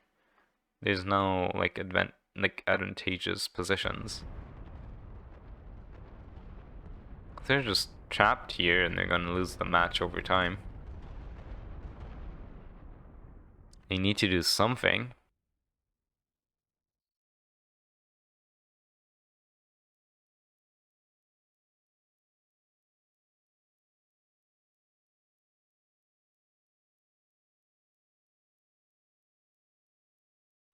there's no like advantageous positions. They're just trapped here and they're gonna lose the match over time. They need to do something.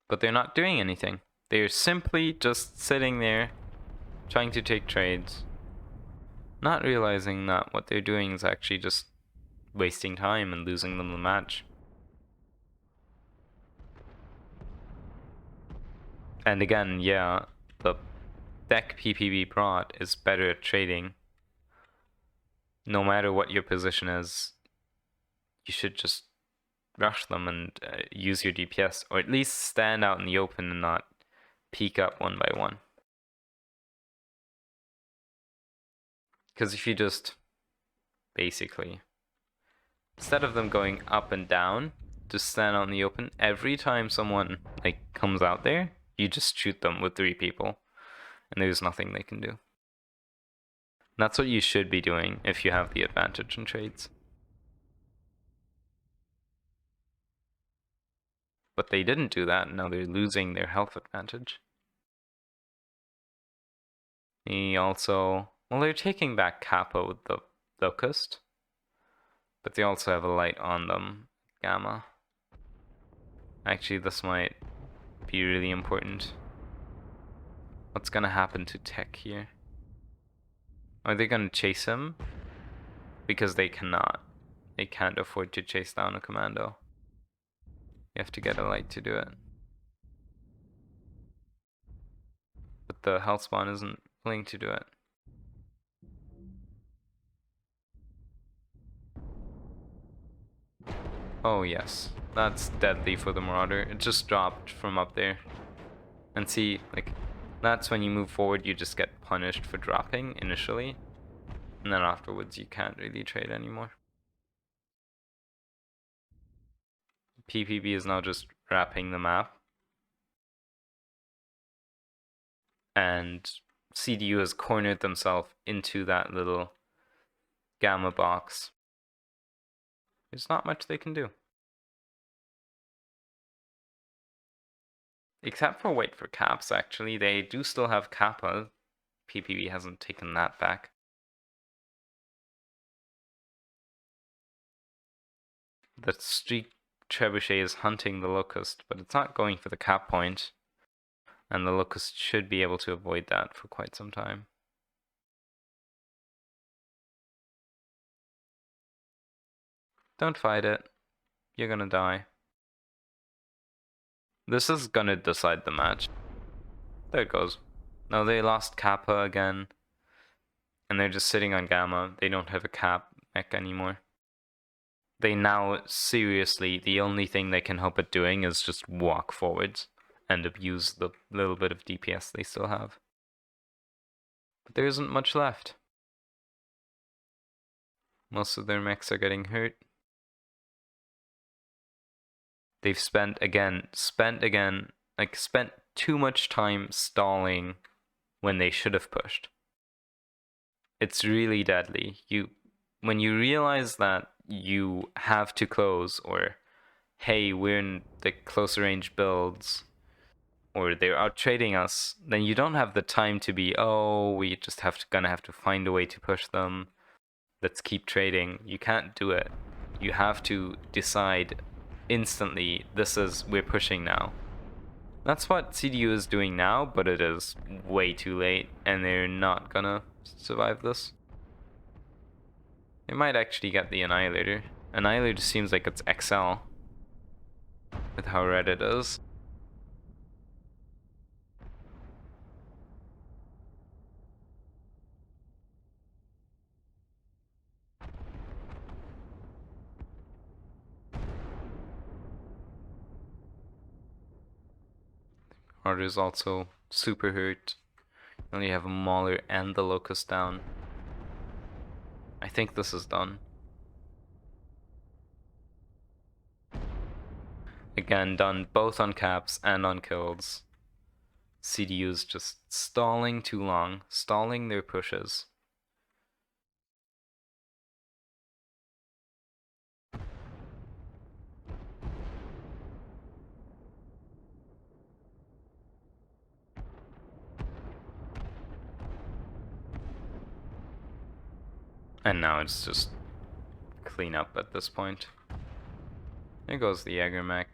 But they're not doing anything. They're simply just sitting there, trying to take trades, not realizing that what they're doing is actually just wasting time and losing them the match. And again, yeah, the deck PPB brought is better at trading. No matter what your position is, you should just rush them and use your DPS, or at least stand out in the open and not peek up one by one. Because if you just basically, instead of them going up and down, just stand out in the open, every time someone like comes out there, you just shoot them with 3 people, and there's nothing they can do. And that's what you should be doing if you have the advantage in trades. But they didn't do that, and now they're losing their health advantage. He also, well, they're taking back Kappa with the Locust, but they also have a light on them, Gamma. Actually, this might be really important. What's gonna happen to Tech here? Are they gonna chase him? Because they cannot. They can't afford to chase down a commando. You have to get a light to do it. But the health spawn isn't willing to do it. Oh yes, that's deadly for the Marauder. It just dropped from up there. And see, like, that's when you move forward, you just get punished for dropping initially. And then afterwards, you can't really trade anymore. PPB is now just wrapping the map. And CDU has cornered themselves into that little gamma box. There's not much they can do. Except for wait for caps, actually. They do still have Kappa. PPB hasn't taken that back. The streak trebuchet is hunting the Locust, but it's not going for the cap point. And the Locust should be able to avoid that for quite some time. Don't fight it. You're gonna die. This is gonna decide the match. There it goes. No, they lost Kappa again. And they're just sitting on Gamma. They don't have a cap mech anymore. They now, seriously, the only thing they can hope at doing is just walk forwards and abuse the little bit of DPS they still have. But there isn't much left. Most of their mechs are getting hurt. They've spent too much time stalling when they should have pushed. It's really deadly. When you realize that you have to close, or hey, we're in the closer range builds, or they're out trading us, then you don't have the time to be, oh, we just gonna have to find a way to push them. Let's keep trading. You can't do it. You have to decide instantly, we're pushing now. That's what CDU is doing now, but it is way too late, and they're not gonna survive this. They might actually get the Annihilator. Annihilator seems like it's XL with how red it is. Marauder is also super hurt. You only have a Mauler and the Locust down. I think this is done. Again, done both on caps and on kills. CDU's just stalling too long, stalling their pushes. And now it's just clean up at this point. There goes the Jäger mech.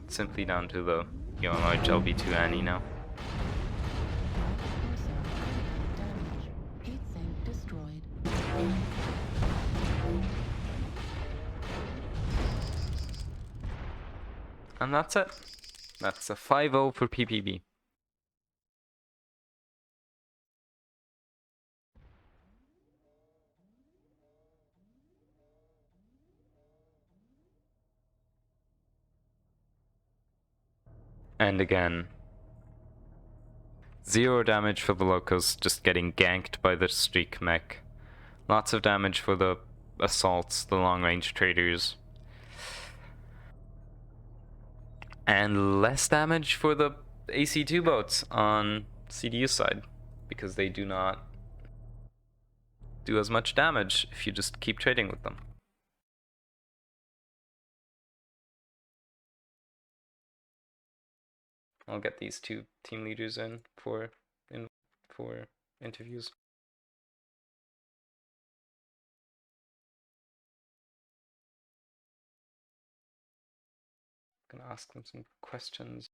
Simply down to the Yonoid LB2 Annie now. And that's it. That's a 5-0 for PPB. And again, 0 damage for the Locust, just getting ganked by the Streak mech. Lots of damage for the Assaults, the long-range traders. And less damage for the AC2 boats on CDU side, because they do not do as much damage if you just keep trading with them. I'll get these two team leaders in for interviews. Gonna ask them some questions.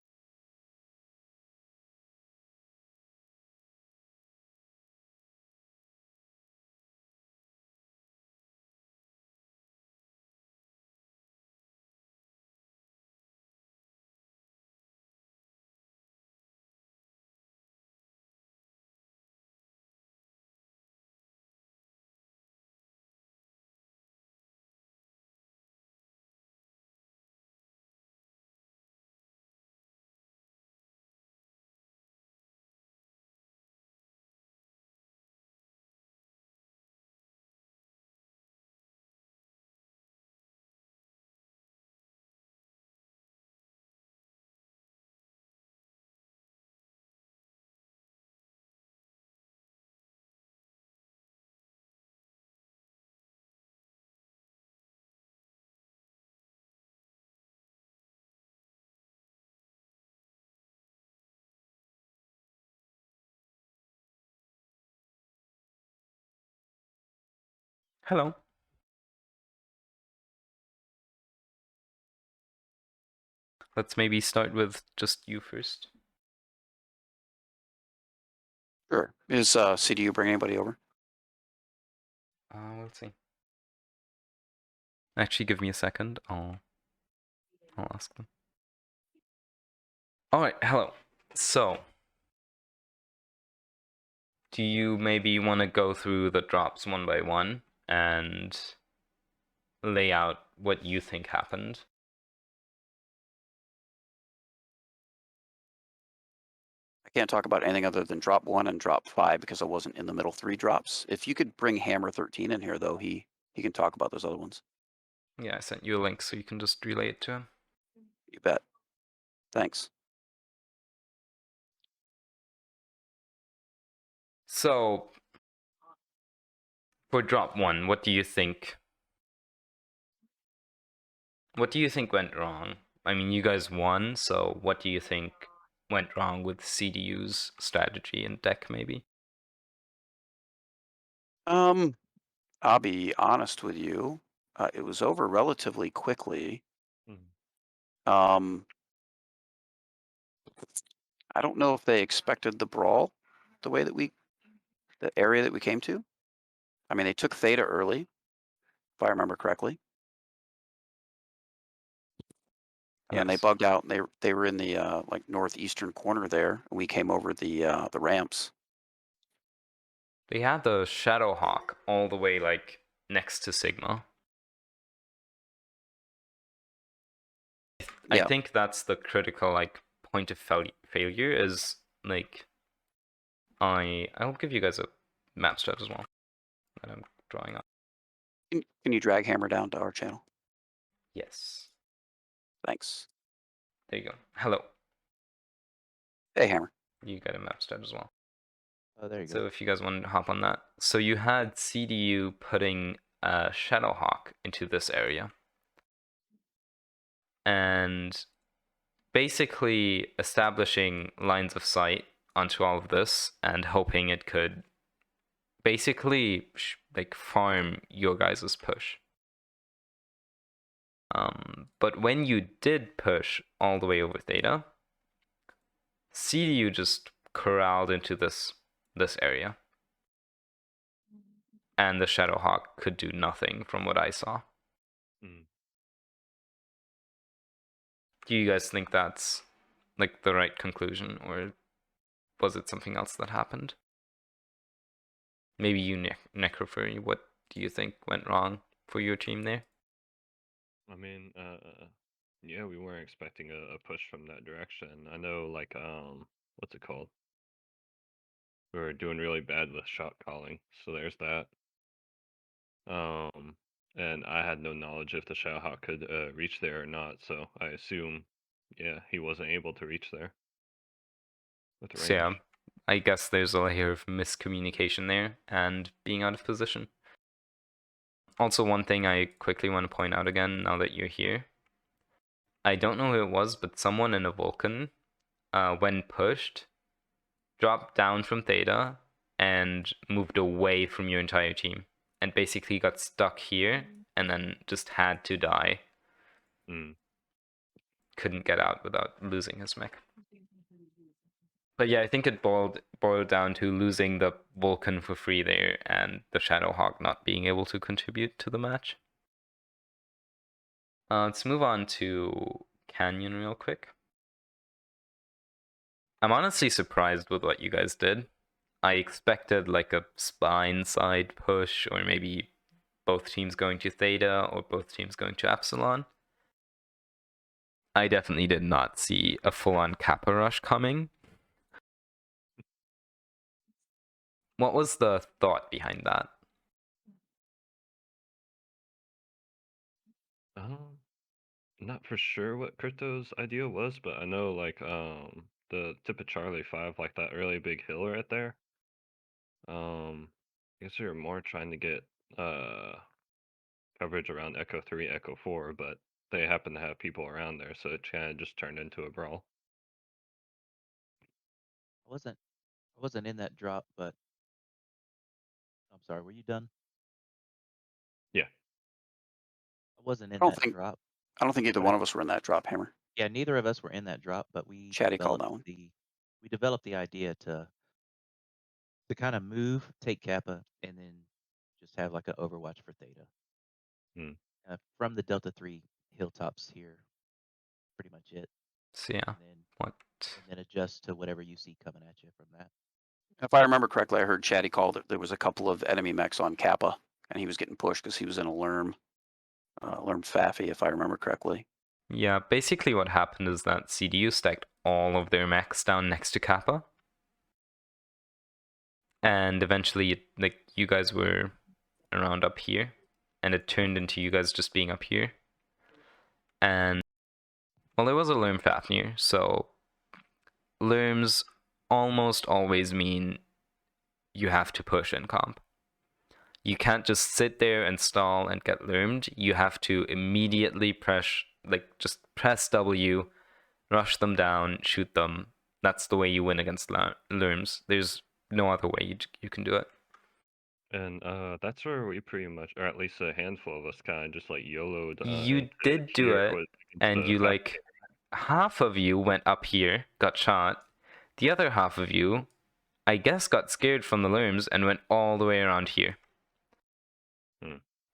Hello. Let's maybe start with just you first. Sure. Is CDU bring anybody over? We'll see. Actually, give me a second. I'll ask them. All right. Hello. So, do you maybe want to go through the drops one by one and lay out what you think happened? I can't talk about anything other than drop 1 and drop 5 because I wasn't in the middle 3 drops. If you could bring Hammer 13 in here, though, he can talk about those other ones. Yeah, I sent you a link so you can just relay it to him. You bet. Thanks. So, for drop one, what do you think? What do you think went wrong? I mean, you guys won, so what do you think went wrong with CDU's strategy and deck, maybe? Um, I'll be honest with you. It was over relatively quickly. Mhm. Um, I don't know if they expected the brawl the way that the area that we came to. I mean, they took Theta early, if I remember correctly, and then they Yes. bugged out. And they were in the like northeastern corner there, and we came over the ramps. They had the Shadowhawk all the way, like, next to Sigma. I Yeah. think that's the critical, like, point of failure is, like, I'll give you guys a map strat as well that I'm drawing up. Can you drag Hammer down to our channel? Yes. Thanks. There you go. Hello. Hey, Hammer. You got a map strat as well. Oh, there you So go. if you guys want to hop on that. So you had CDU putting a Shadowhawk into this area. And basically establishing lines of sight onto all of this and hoping it could basically like farm your guys' push. But when you did push all the way over Theta, CDU just corralled into this area, and the Shadowhawk could do nothing from what I saw. Mm. Do you guys think that's like the right conclusion, or was it something else that happened? Maybe you, Necrophery, what do you think went wrong for your team there? I mean, yeah, we weren't expecting a push from that direction. I know, like, what's it called? We were doing really bad with shot calling, so there's that. Um, and I had no knowledge if the Shadowhawk could reach there or not, so I assume, yeah, he wasn't able to reach there with So yeah, range. I guess there's a layer of miscommunication there and being out of position. Also, one thing I quickly want to point out again, now that you're here, I don't know who it was, but someone in a Vulcan, when pushed, dropped down from Theta and moved away from your entire team, and basically got stuck here and then just had to die. Mm. Couldn't get out without losing his mech. But yeah, I think it boiled down to losing the Vulcan for free there and the Shadowhawk not being able to contribute to the match. Let's move on to Canyon real quick. I'm honestly surprised with what you guys did. I expected like a spine side push, or maybe both teams going to Theta or both teams going to Epsilon. I definitely did not see a full-on Kappa rush coming. What was the thought behind that? Um, Not for sure what Crypto's idea was, but I know, like, the tip of Charlie 5, like that really big hill right there. I guess we were more trying to get uh coverage around Echo 3, Echo 4, but they happen to have people around there, so it kind of just turned into a brawl. I wasn't in that drop, but I'm sorry, were you done? wasn't in don't that think- drop. I don't think either But one of us were in that drop, Hammer. Yeah, neither of us were in that drop, but we Chatty called that one. developed the idea to kind of move, take Kappa, and then just have like an Overwatch for Theta. Hmm. From the Delta 3 hilltops here, pretty much it. So yeah, And then adjust to whatever you see coming at you from that. If I remember correctly, I heard Chatty call that there was a couple of enemy mechs on Kappa, and he was getting pushed because he was in a Lerm Faffy, if I remember correctly. Yeah, basically what happened is that CDU stacked all of their mechs down next to Kappa. And eventually, like, you guys were around up here. And it turned into you guys just being up here. And, well, there was a Lerm Fafnir, so Lerms almost always mean you have to push in comp. You can't just sit there and stall and get Lermed. You have to immediately just press W, rush them down, shoot them. That's the way you win against Lerms. There's no other way you can do it. And that's where we pretty much, or at least a handful of us, kind of just like YOLO'd. You into did do here it, against and the you Fafnir. like half of you went up here, got shot. The other half of you, I guess, got scared from the Lerms and went all the way around here.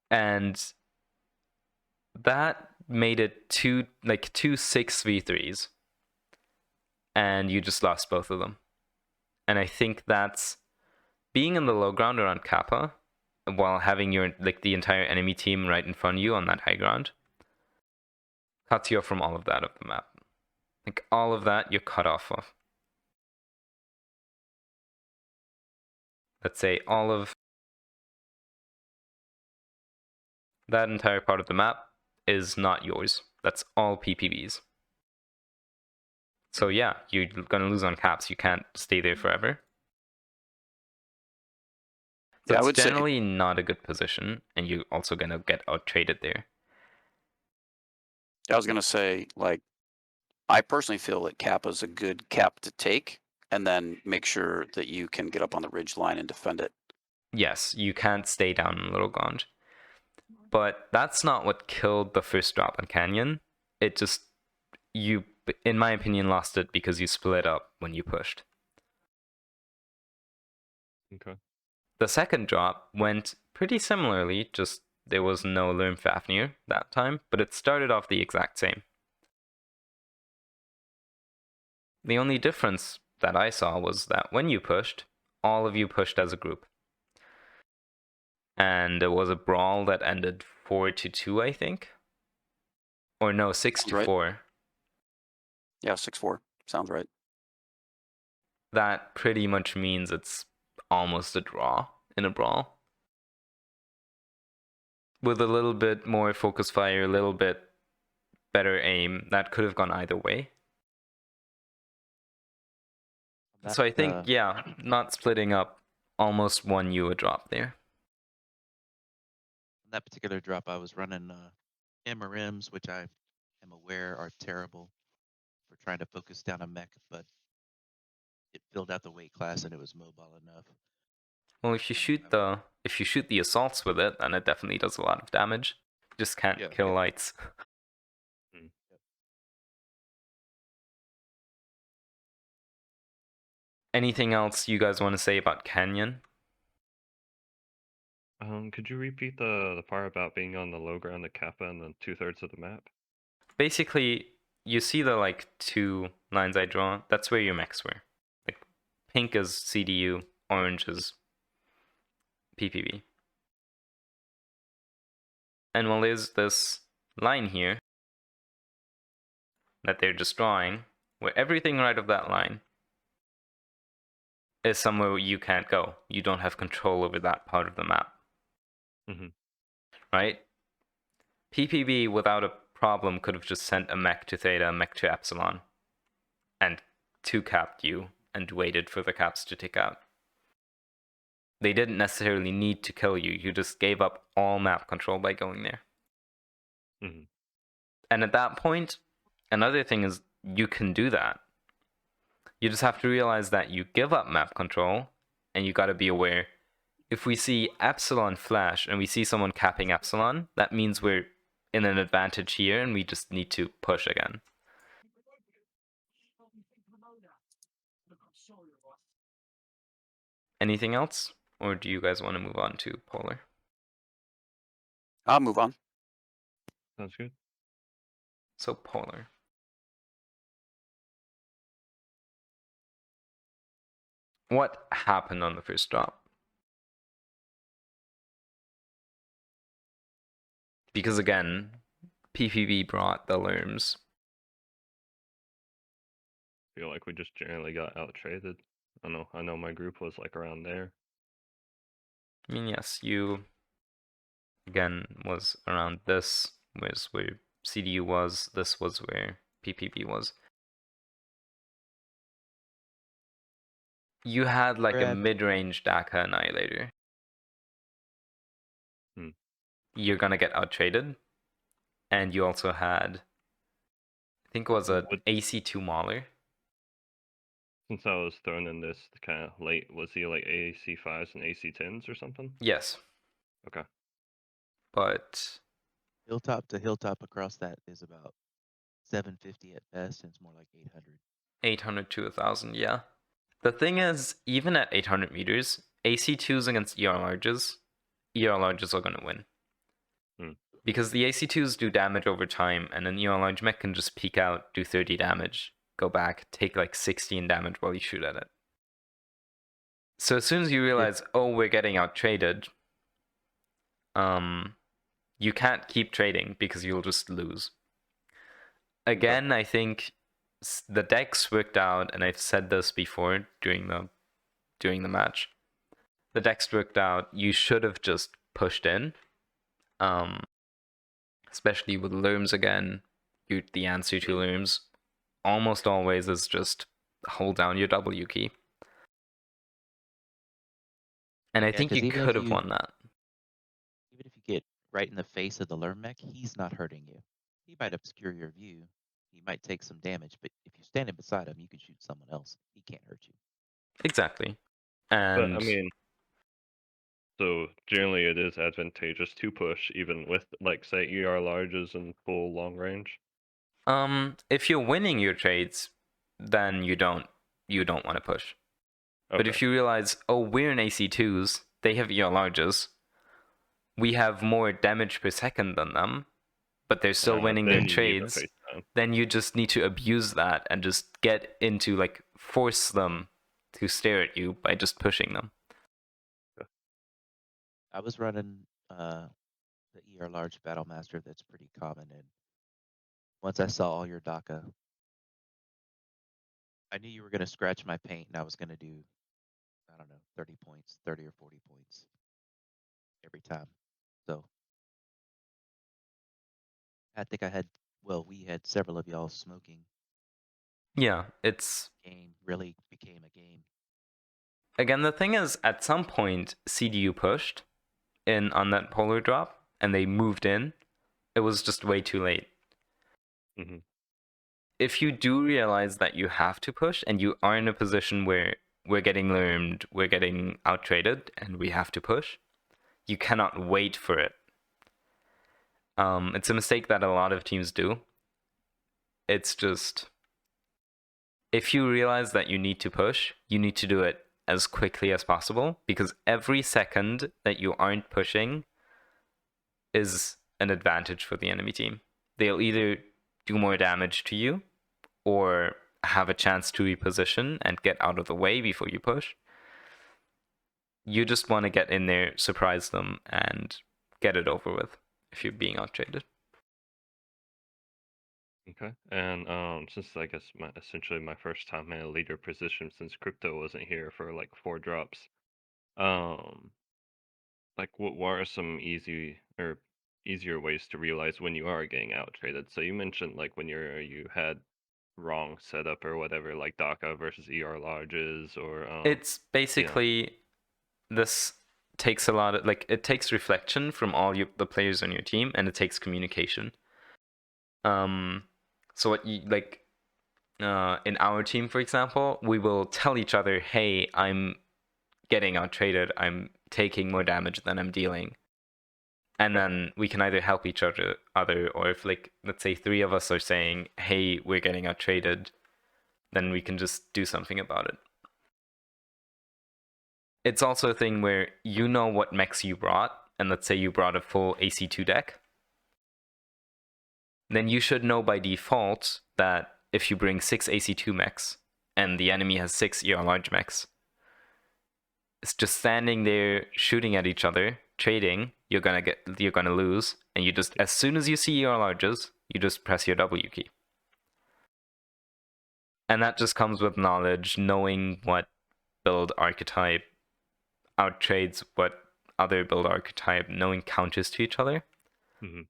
And that made it two 6v3s, and you just lost both of them. And I think that's being in the low ground around Kappa while having your the entire enemy team right in front of you on that high ground cuts you off from all of that of the map. Like, all of that you're cut off of. Let's say all of that entire part of the map is not yours. That's all PPBs. So yeah, you're gonna lose on caps. You can't stay there forever. So Yeah, I it's would say- generally not a good position, and you're also gonna get out-traded there. I was going to say, like, I personally feel that Kappa's a good cap to take, and then make sure that you can get up on the ridge line and defend it. Yes, you can't stay down in Little Gaunt. But that's not what killed the first drop on Canyon. It just, you, in my opinion, lost it because you split up when you pushed. Okay. The second drop went pretty similarly, just there was no Lerm Fafnir that time, but it started off the exact same. The only difference that I saw was that when you pushed, all of you pushed as a group. And there was a brawl that ended 4-2, I think. Or no, 6-4. Yeah, 6-4. Sounds right. That pretty much means it's almost a draw in a brawl. With a little bit more focus fire, a little bit better aim, that could have gone either way. So I think, yeah, not splitting up almost won you a drop there. That particular drop, I was running MRMs, which I am aware are terrible for trying to focus down a mech, but it filled out the weight class and it was mobile enough. Well, if you shoot the assaults with it, then it definitely does a lot of damage. You just can't kill lights. Anything else you guys want to say about Canyon? Could you repeat the part about being on the low ground at Kappa and then 2/3 of the map? Basically, you see the two lines I draw. That's where your mechs were. Like, pink is CDU, orange is PPB. And well, there's this line here that they're just drawing, where everything right of that line is somewhere you can't go. You don't have control over that part of the map. Right? PPB, without a problem, could have just sent a mech to Theta, a mech to Epsilon, and 2-capped you, and waited for the caps to tick out. They didn't necessarily need to kill you. You just gave up all map control by going there. And at that point, another thing is you can do that. You just have to realize that you give up map control, and you gotta be aware. If we see Epsilon flash and we see someone capping Epsilon, that means we're in an advantage here, and we just need to push again. Anything else? Or do you guys want to move on to polar? I'll move on. Sounds good. So polar. What happened on the first drop? Because again, PPB brought the lerms. Feel like we just generally got out traded. I know my group was like around there. I mean, yes, you again was around this, was where CDU was, this was where PPB was. You had like a mid-range Daka Annihilator. You're gonna get out-traded. And you also had, I think it was a AC2 Mauler. Since I was thrown in this kind of late, was he like AC5s and AC10s or something? Yes. Okay. But Hilltop to hilltop across that is about 750 at best, and it's more like 800. 800 to 1,000, yeah. The thing is, even at 800 meters, AC2s against ER larges are going to win. Because the AC2s do damage over time, and an ER large mech can just peek out, do 30 damage, go back, take like 16 damage while you shoot at it. So as soon as you realize, oh, we're getting out traded, you can't keep trading because you'll just lose. Again, I think the decks worked out, and I've said this before during the match. The decks worked out. You should have just pushed in, especially with Lerms again. The answer to Lerms almost always is just hold down your W key, and I think you could have won that. Even if you get right in the face of the Lerm mech, he's not hurting you. He might obscure your view. He might take some damage, but if you're standing beside him, you can shoot someone else. He can't hurt you. Exactly. And but I mean, so generally it is advantageous to push, even with like say ER larges and full long range. If you're winning your trades, then you don't want to push. Okay. But if you realize, oh, we're in AC2s, they have ER larges, we have more damage per second than them, but they're still winning their trades, then you just need to abuse that and just get into, like, force them to stare at you by just pushing them. I was running the ER large battle master that's pretty common, and once I saw all your Daka, I knew you were going to scratch my paint, and I was going to do, I don't know, 30 points, 30 or 40 points every time. So I think we had several of y'all smoking. Yeah, it's... Game really became a game. Again, the thing is, at some point, CDU pushed in on that polar drop, and they moved in. It was just way too late. Mm-hmm. If you do realize that you have to push, and you are in a position where we're getting lermed, we're getting out-traded, and we have to push, you cannot wait for it. It's a mistake that a lot of teams do. It's just, if you realize that you need to push, you need to do it as quickly as possible, because every second that you aren't pushing is an advantage for the enemy team. They'll either do more damage to you or have a chance to reposition and get out of the way before you push. You just want to get in there, surprise them, and get it over with if you're being out-traded. Okay, and since I guess essentially my first time in a leader position since crypto wasn't here for like 4 drops, like what are some easier ways to realize when you are getting out traded? So you mentioned like when you had wrong setup or whatever, like Daka versus ER larges, or it's basically this takes a lot of, like, it takes reflection from all the players on your team, and it takes communication. So what you like in our team, for example, we will tell each other, hey, I'm getting out traded, I'm taking more damage than I'm dealing. And then we can either help each other, or if, like, let's say 3 of us are saying, hey, we're getting out traded, then we can just do something about it. It's also a thing where you know what mechs you brought, and let's say you brought a full AC2 deck, then you should know by default that if you bring 6 AC2 mechs, and the enemy has 6 ER large mechs, it's just standing there shooting at each other, trading, you're gonna lose, and you just, as soon as you see ER larges, you just press your W key. And that just comes with knowledge, knowing what build archetype outtrades what other build archetype, knowing counters to each other. Mhm.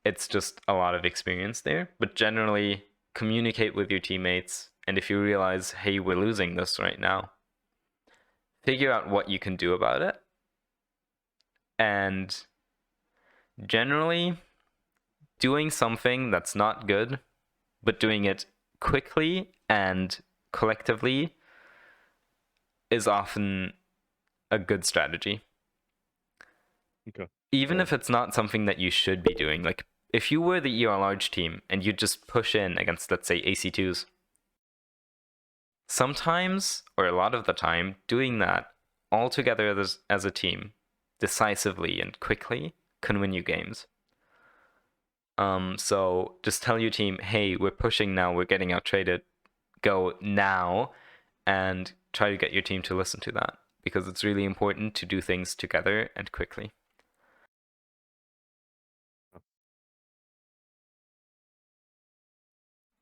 It's just a lot of experience there, but generally communicate with your teammates, and if you realize, hey, we're losing this right now, figure out what you can do about it. And generally doing something that's not good, but doing it quickly and collectively is often a good strategy. Okay. Even if it's not something that you should be doing. Like, if you were the ER large team and you just push in against, let's say, AC2s, sometimes, or a lot of the time, doing that all together as a team, decisively and quickly, can win you games. So just tell your team, hey, we're pushing now, we're getting out traded, go now, and try to get your team to listen to that, because it's really important to do things together and quickly.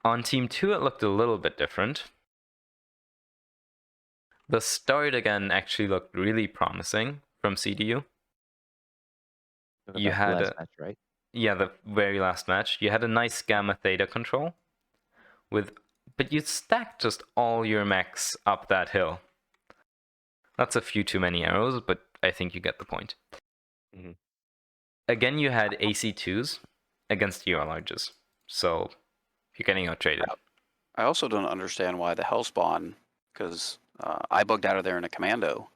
On Team 2, it looked a little bit different. The start, again, actually looked really promising from CDU. Talking You about the had last match, right? Yeah, the very last match. You had a nice gamma theta control, but you stacked just all your mechs up that hill. That's a few too many arrows, but I think you get the point. Mhm. Again, you had AC2s against ER larges, so you're getting out traded. I also don't understand why the Hellspawn, because I bugged out of there in a commando.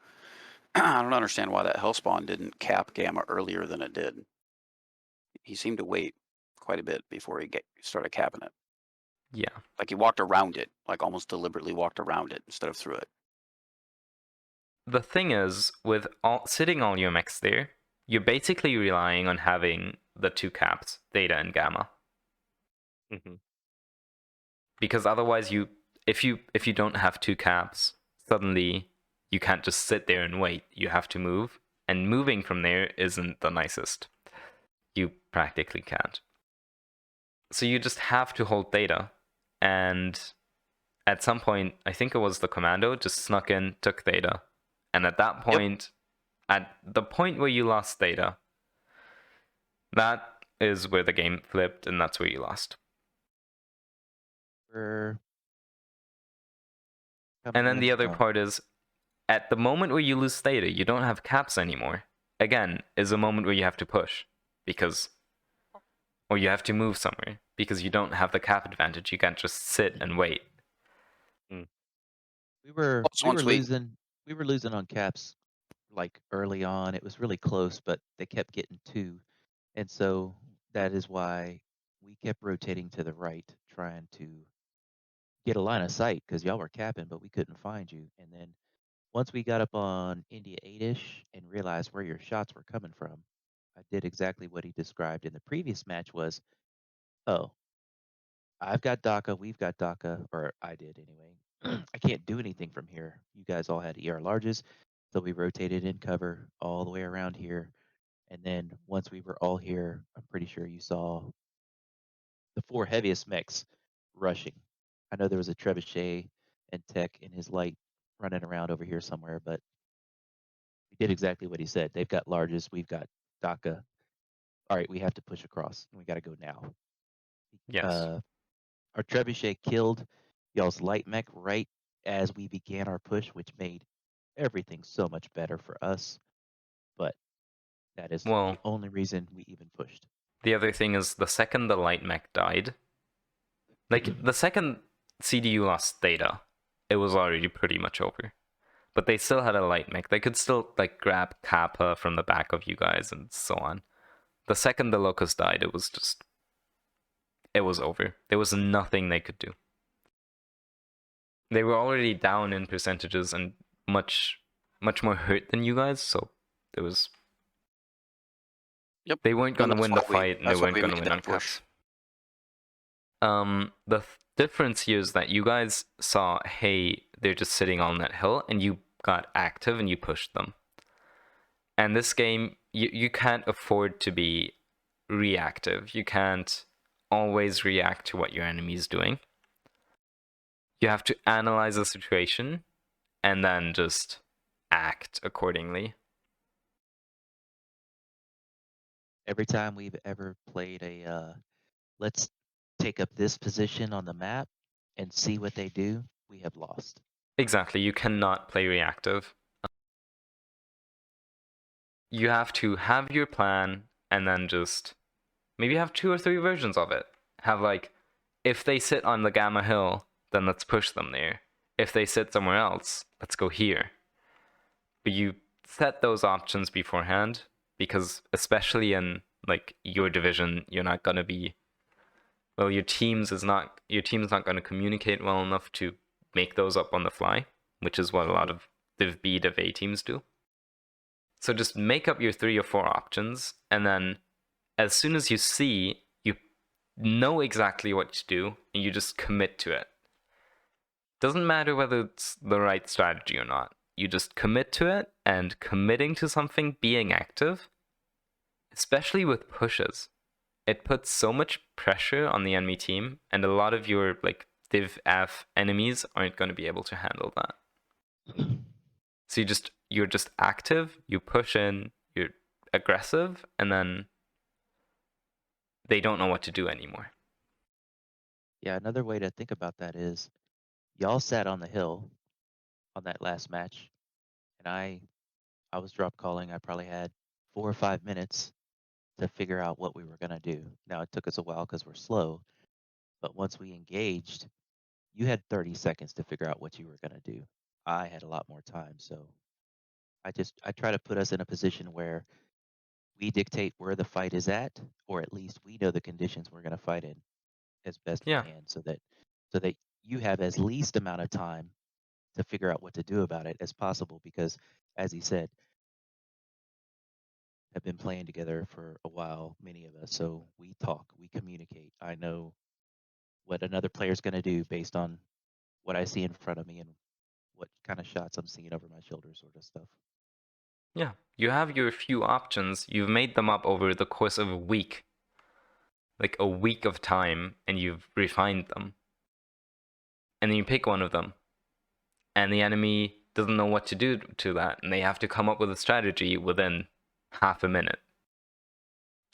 I don't understand why that Hellspawn didn't cap Gamma earlier than it did. He seemed to wait quite a bit before he started capping it. Yeah. Like he walked around it, like almost deliberately walked around it instead of through it. The thing is, with sitting all your mechs there, you're basically relying on having the 2 caps, theta and gamma. Mhm. Because otherwise if you don't have 2 caps, suddenly you can't just sit there and wait. You have to move, and moving from there isn't the nicest. You practically can't. So you just have to hold theta, and at some point, I think it was the commando, just snuck in, took theta, and at that point, at the point where you lost theta, that is where the game flipped, and that's where you lost. We're And then coming the in other from part is, at the moment where you lose theta, you don't have caps anymore. Again, is a moment where you have to push, or you have to move somewhere, because you don't have the cap advantage. You can't just sit and wait. we were Also, once we were losing on caps like early on. It was really close, but they kept getting 2. And so that is why we kept rotating to the right, trying to get a line of sight because y'all were capping, but we couldn't find you. And then once we got up on India 8-ish and realized where your shots were coming from, I did exactly what he described in the previous match was, oh, I've got DACA, we've got DACA, or I did anyway. I can't do anything from here. You guys all had ER larges, so we rotated in cover all the way around here. And then once we were all here, I'm pretty sure you saw the 4 heaviest mechs rushing. I know there was a trebuchet and tech in his light running around over here somewhere, but he did exactly what he said. They've got larges, we've got DACA. All right, we have to push across, and we got to go now. Yes. Our trebuchet killed y'all's light mech right as we began our push, which made everything so much better for us. But that is Well, the only reason we even pushed. the other thing is, the second the light mech died, like, the second CDU lost theta, it was already pretty much over. but they still had a light mech. They could still like grab Kappa from the back of you guys and so on. The second the Locust died, it was over. There was nothing they could do. They were already down in percentages and much more hurt than you guys, so it was. Yep. They weren't And gonna win the that's why fight, and they that's why weren't we gonna made win that on push. caps. The difference here is that you guys saw, hey, they're just sitting on that hill, and you got active and you pushed them. And this game, you can't afford to be reactive. You can't always react to what your enemy is doing. You have to analyze the situation and then just act accordingly. Every time we've ever played a, let's take up this position on the map and see what they do, we have lost. Exactly, you cannot play reactive. You have to have your plan and then just maybe have 2 or 3 versions of it. Have like, if they sit on the Gamma Hill, then let's push them there. If they sit somewhere else, let's go here. But you set those options beforehand, because especially in like your division, you're not gonna be, well, your team's not gonna communicate well enough to make those up on the fly, which is what a lot of Div B, Div A teams do. So just make up your 3 or 4 options, and then as soon as you see, you know exactly what to do, and you just commit to it. Doesn't matter whether it's the right strategy or not. You just commit to it, and committing to something, being active, especially with pushes, it puts so much pressure on the enemy team, and a lot of your like Div F enemies aren't going to be able to handle that. So you're just active, you push in, you're aggressive, and then they don't know what to do anymore. Yeah, another way to think about that is y'all sat on the hill on that last match, and I was drop calling. I probably had 4 or 5 minutes to figure out what we were gonna do. Now it took us a while because we're slow, but once we engaged, you had 30 seconds to figure out what you were gonna do. I had a lot more time, so I try to put us in a position where we dictate where the fight is at, or at least we know the conditions we're gonna fight in as best we Yeah. can, so that you have as least amount of time to figure out what to do about it as possible. Because, as he said, have been playing together for a while, many of us. So we talk, we communicate. I know what another player's going to do based on what I see in front of me and what kind of shots I'm seeing over my shoulder, sort of stuff. Yeah, you have your few options. You've made them up over the course of a week. Like a week of time, and you've refined them. And then you pick one of them. And the enemy doesn't know what to do to that, and they have to come up with a strategy within half a minute.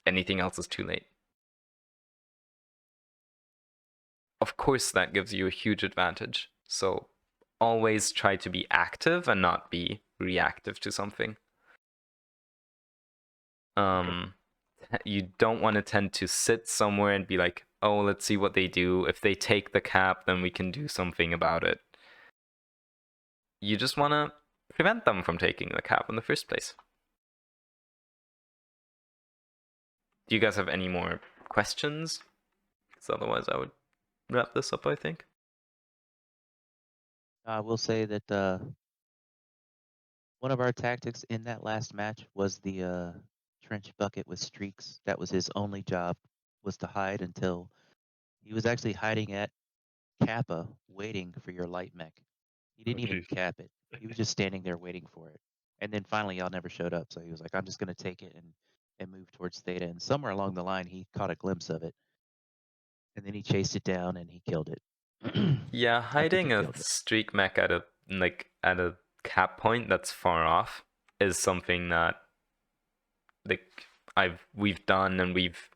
Anything else is too late. Of course, that gives you a huge advantage. So always try to be active and not be reactive to something. You don't want to tend to sit somewhere and be like, oh, let's see what they do. If they take the cap, then we can do something about it. You just want to prevent them from taking the cap in the first place. Do you guys have any more questions? Because otherwise I would wrap this up, I think. I will say that one of our tactics in that last match was the trench bucket with streaks. That was his only job, was to hide until he was actually hiding at Kappa, waiting for your light mech. He didn't even jeez. cap it. He was just standing there waiting for it. And then finally, y'all never showed up. So he was like, I'm just going to take it and move towards Theta. And somewhere along the line, he caught a glimpse of it. And then he chased it down and he killed it. Yeah, I think he hiding a killed it. streak mech at a cap point that's far off is something that like we've done, and we've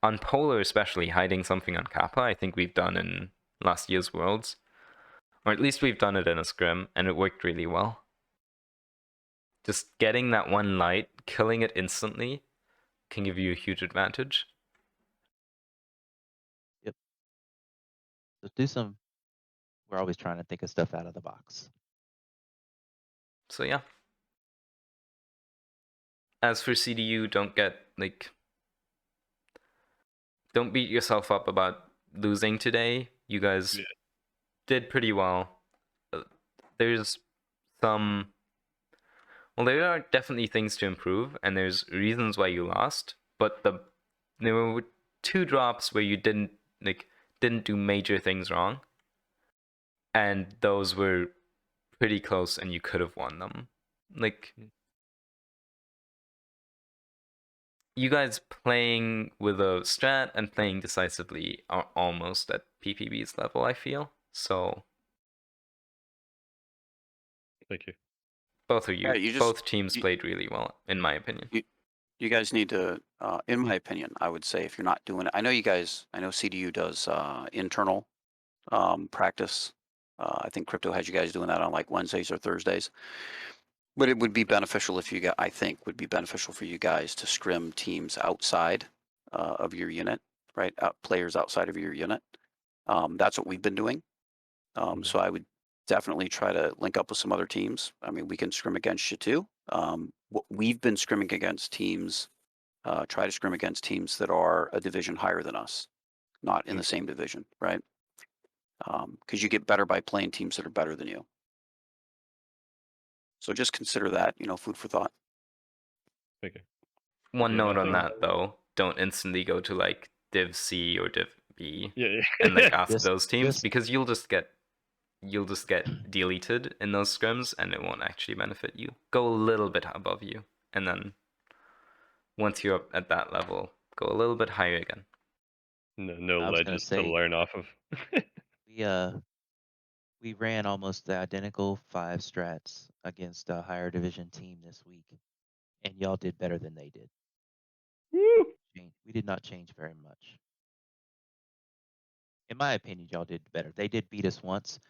on Polar especially, hiding something on Kappa, I think we've done in last year's Worlds. Or at least we've done it in a scrim, and it worked really well. Just getting that one light, killing it instantly, can give you a huge advantage. Yep. So we're always trying to think of stuff out of the box. So yeah. As for CDU, don't beat yourself up about losing today. You guys did pretty well. There's some, well, there are definitely things to improve, and there's reasons why you lost. But there were 2 drops where you didn't do major things wrong, and those were pretty close, and you could have won them. You guys playing with a strat and playing decisively are almost at PPB's level, I feel. So Thank you. both of you, Yeah, both teams played really well, in my opinion. You guys need to, in my opinion, I would say if you're not doing it, I know CDU does internal practice. I think Crypto has you guys doing that on like Wednesdays or Thursdays. But it would be beneficial I think would be beneficial for you guys to scrim teams outside of your unit, right? Players outside of your unit. That's what we've been doing. So I would definitely try to link up with some other teams. I mean, we can scrim against you too. We've been scrimming against teams, try to scrim against teams that are a division higher than us, not in the same division, right? Because you get better by playing teams that are better than you. So just consider that, food for thought. Thank you. One Yeah, note on nothing- that though, don't instantly go to like Div C or Div B Yeah. and ask Just- those teams just- because you'll just get deleted in those scrims and it won't actually benefit you. Go a little bit above you, and then once you're up at that level, go a little bit higher again. No I was gonna ledges to say- learn off of. We ran almost the identical 5 strats against a higher division team this week, and y'all did better than they did. Woo! We did not change very much. In my opinion, y'all did better. They did beat us once,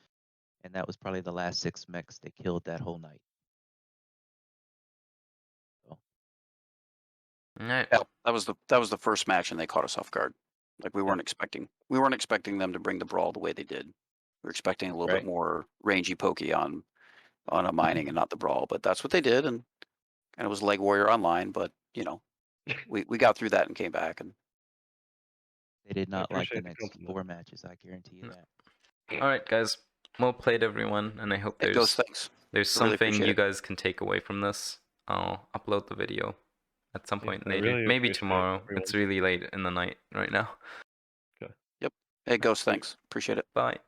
and that was probably the last 6 mechs they killed that whole night. So, All right. Yeah, that was the first match, and they caught us off guard. Like we weren't expecting them to bring the brawl the way they did. We were expecting a little Right. bit more rangy pokey on a mining and not the brawl, but that's what they did, and it was Leg Warrior online. But we got through that and came back, and they did not like the appreciate the next compliment. 4 matches, I guarantee you No. that. All right, guys. Well played, everyone, and I hope it goes things. there's I really something appreciate you it. guys can take away from this. I'll upload the video at some Yeah, point I later, really maybe appreciate tomorrow. everyone. It's really late in the night right now. It goes things. Appreciate it. Bye.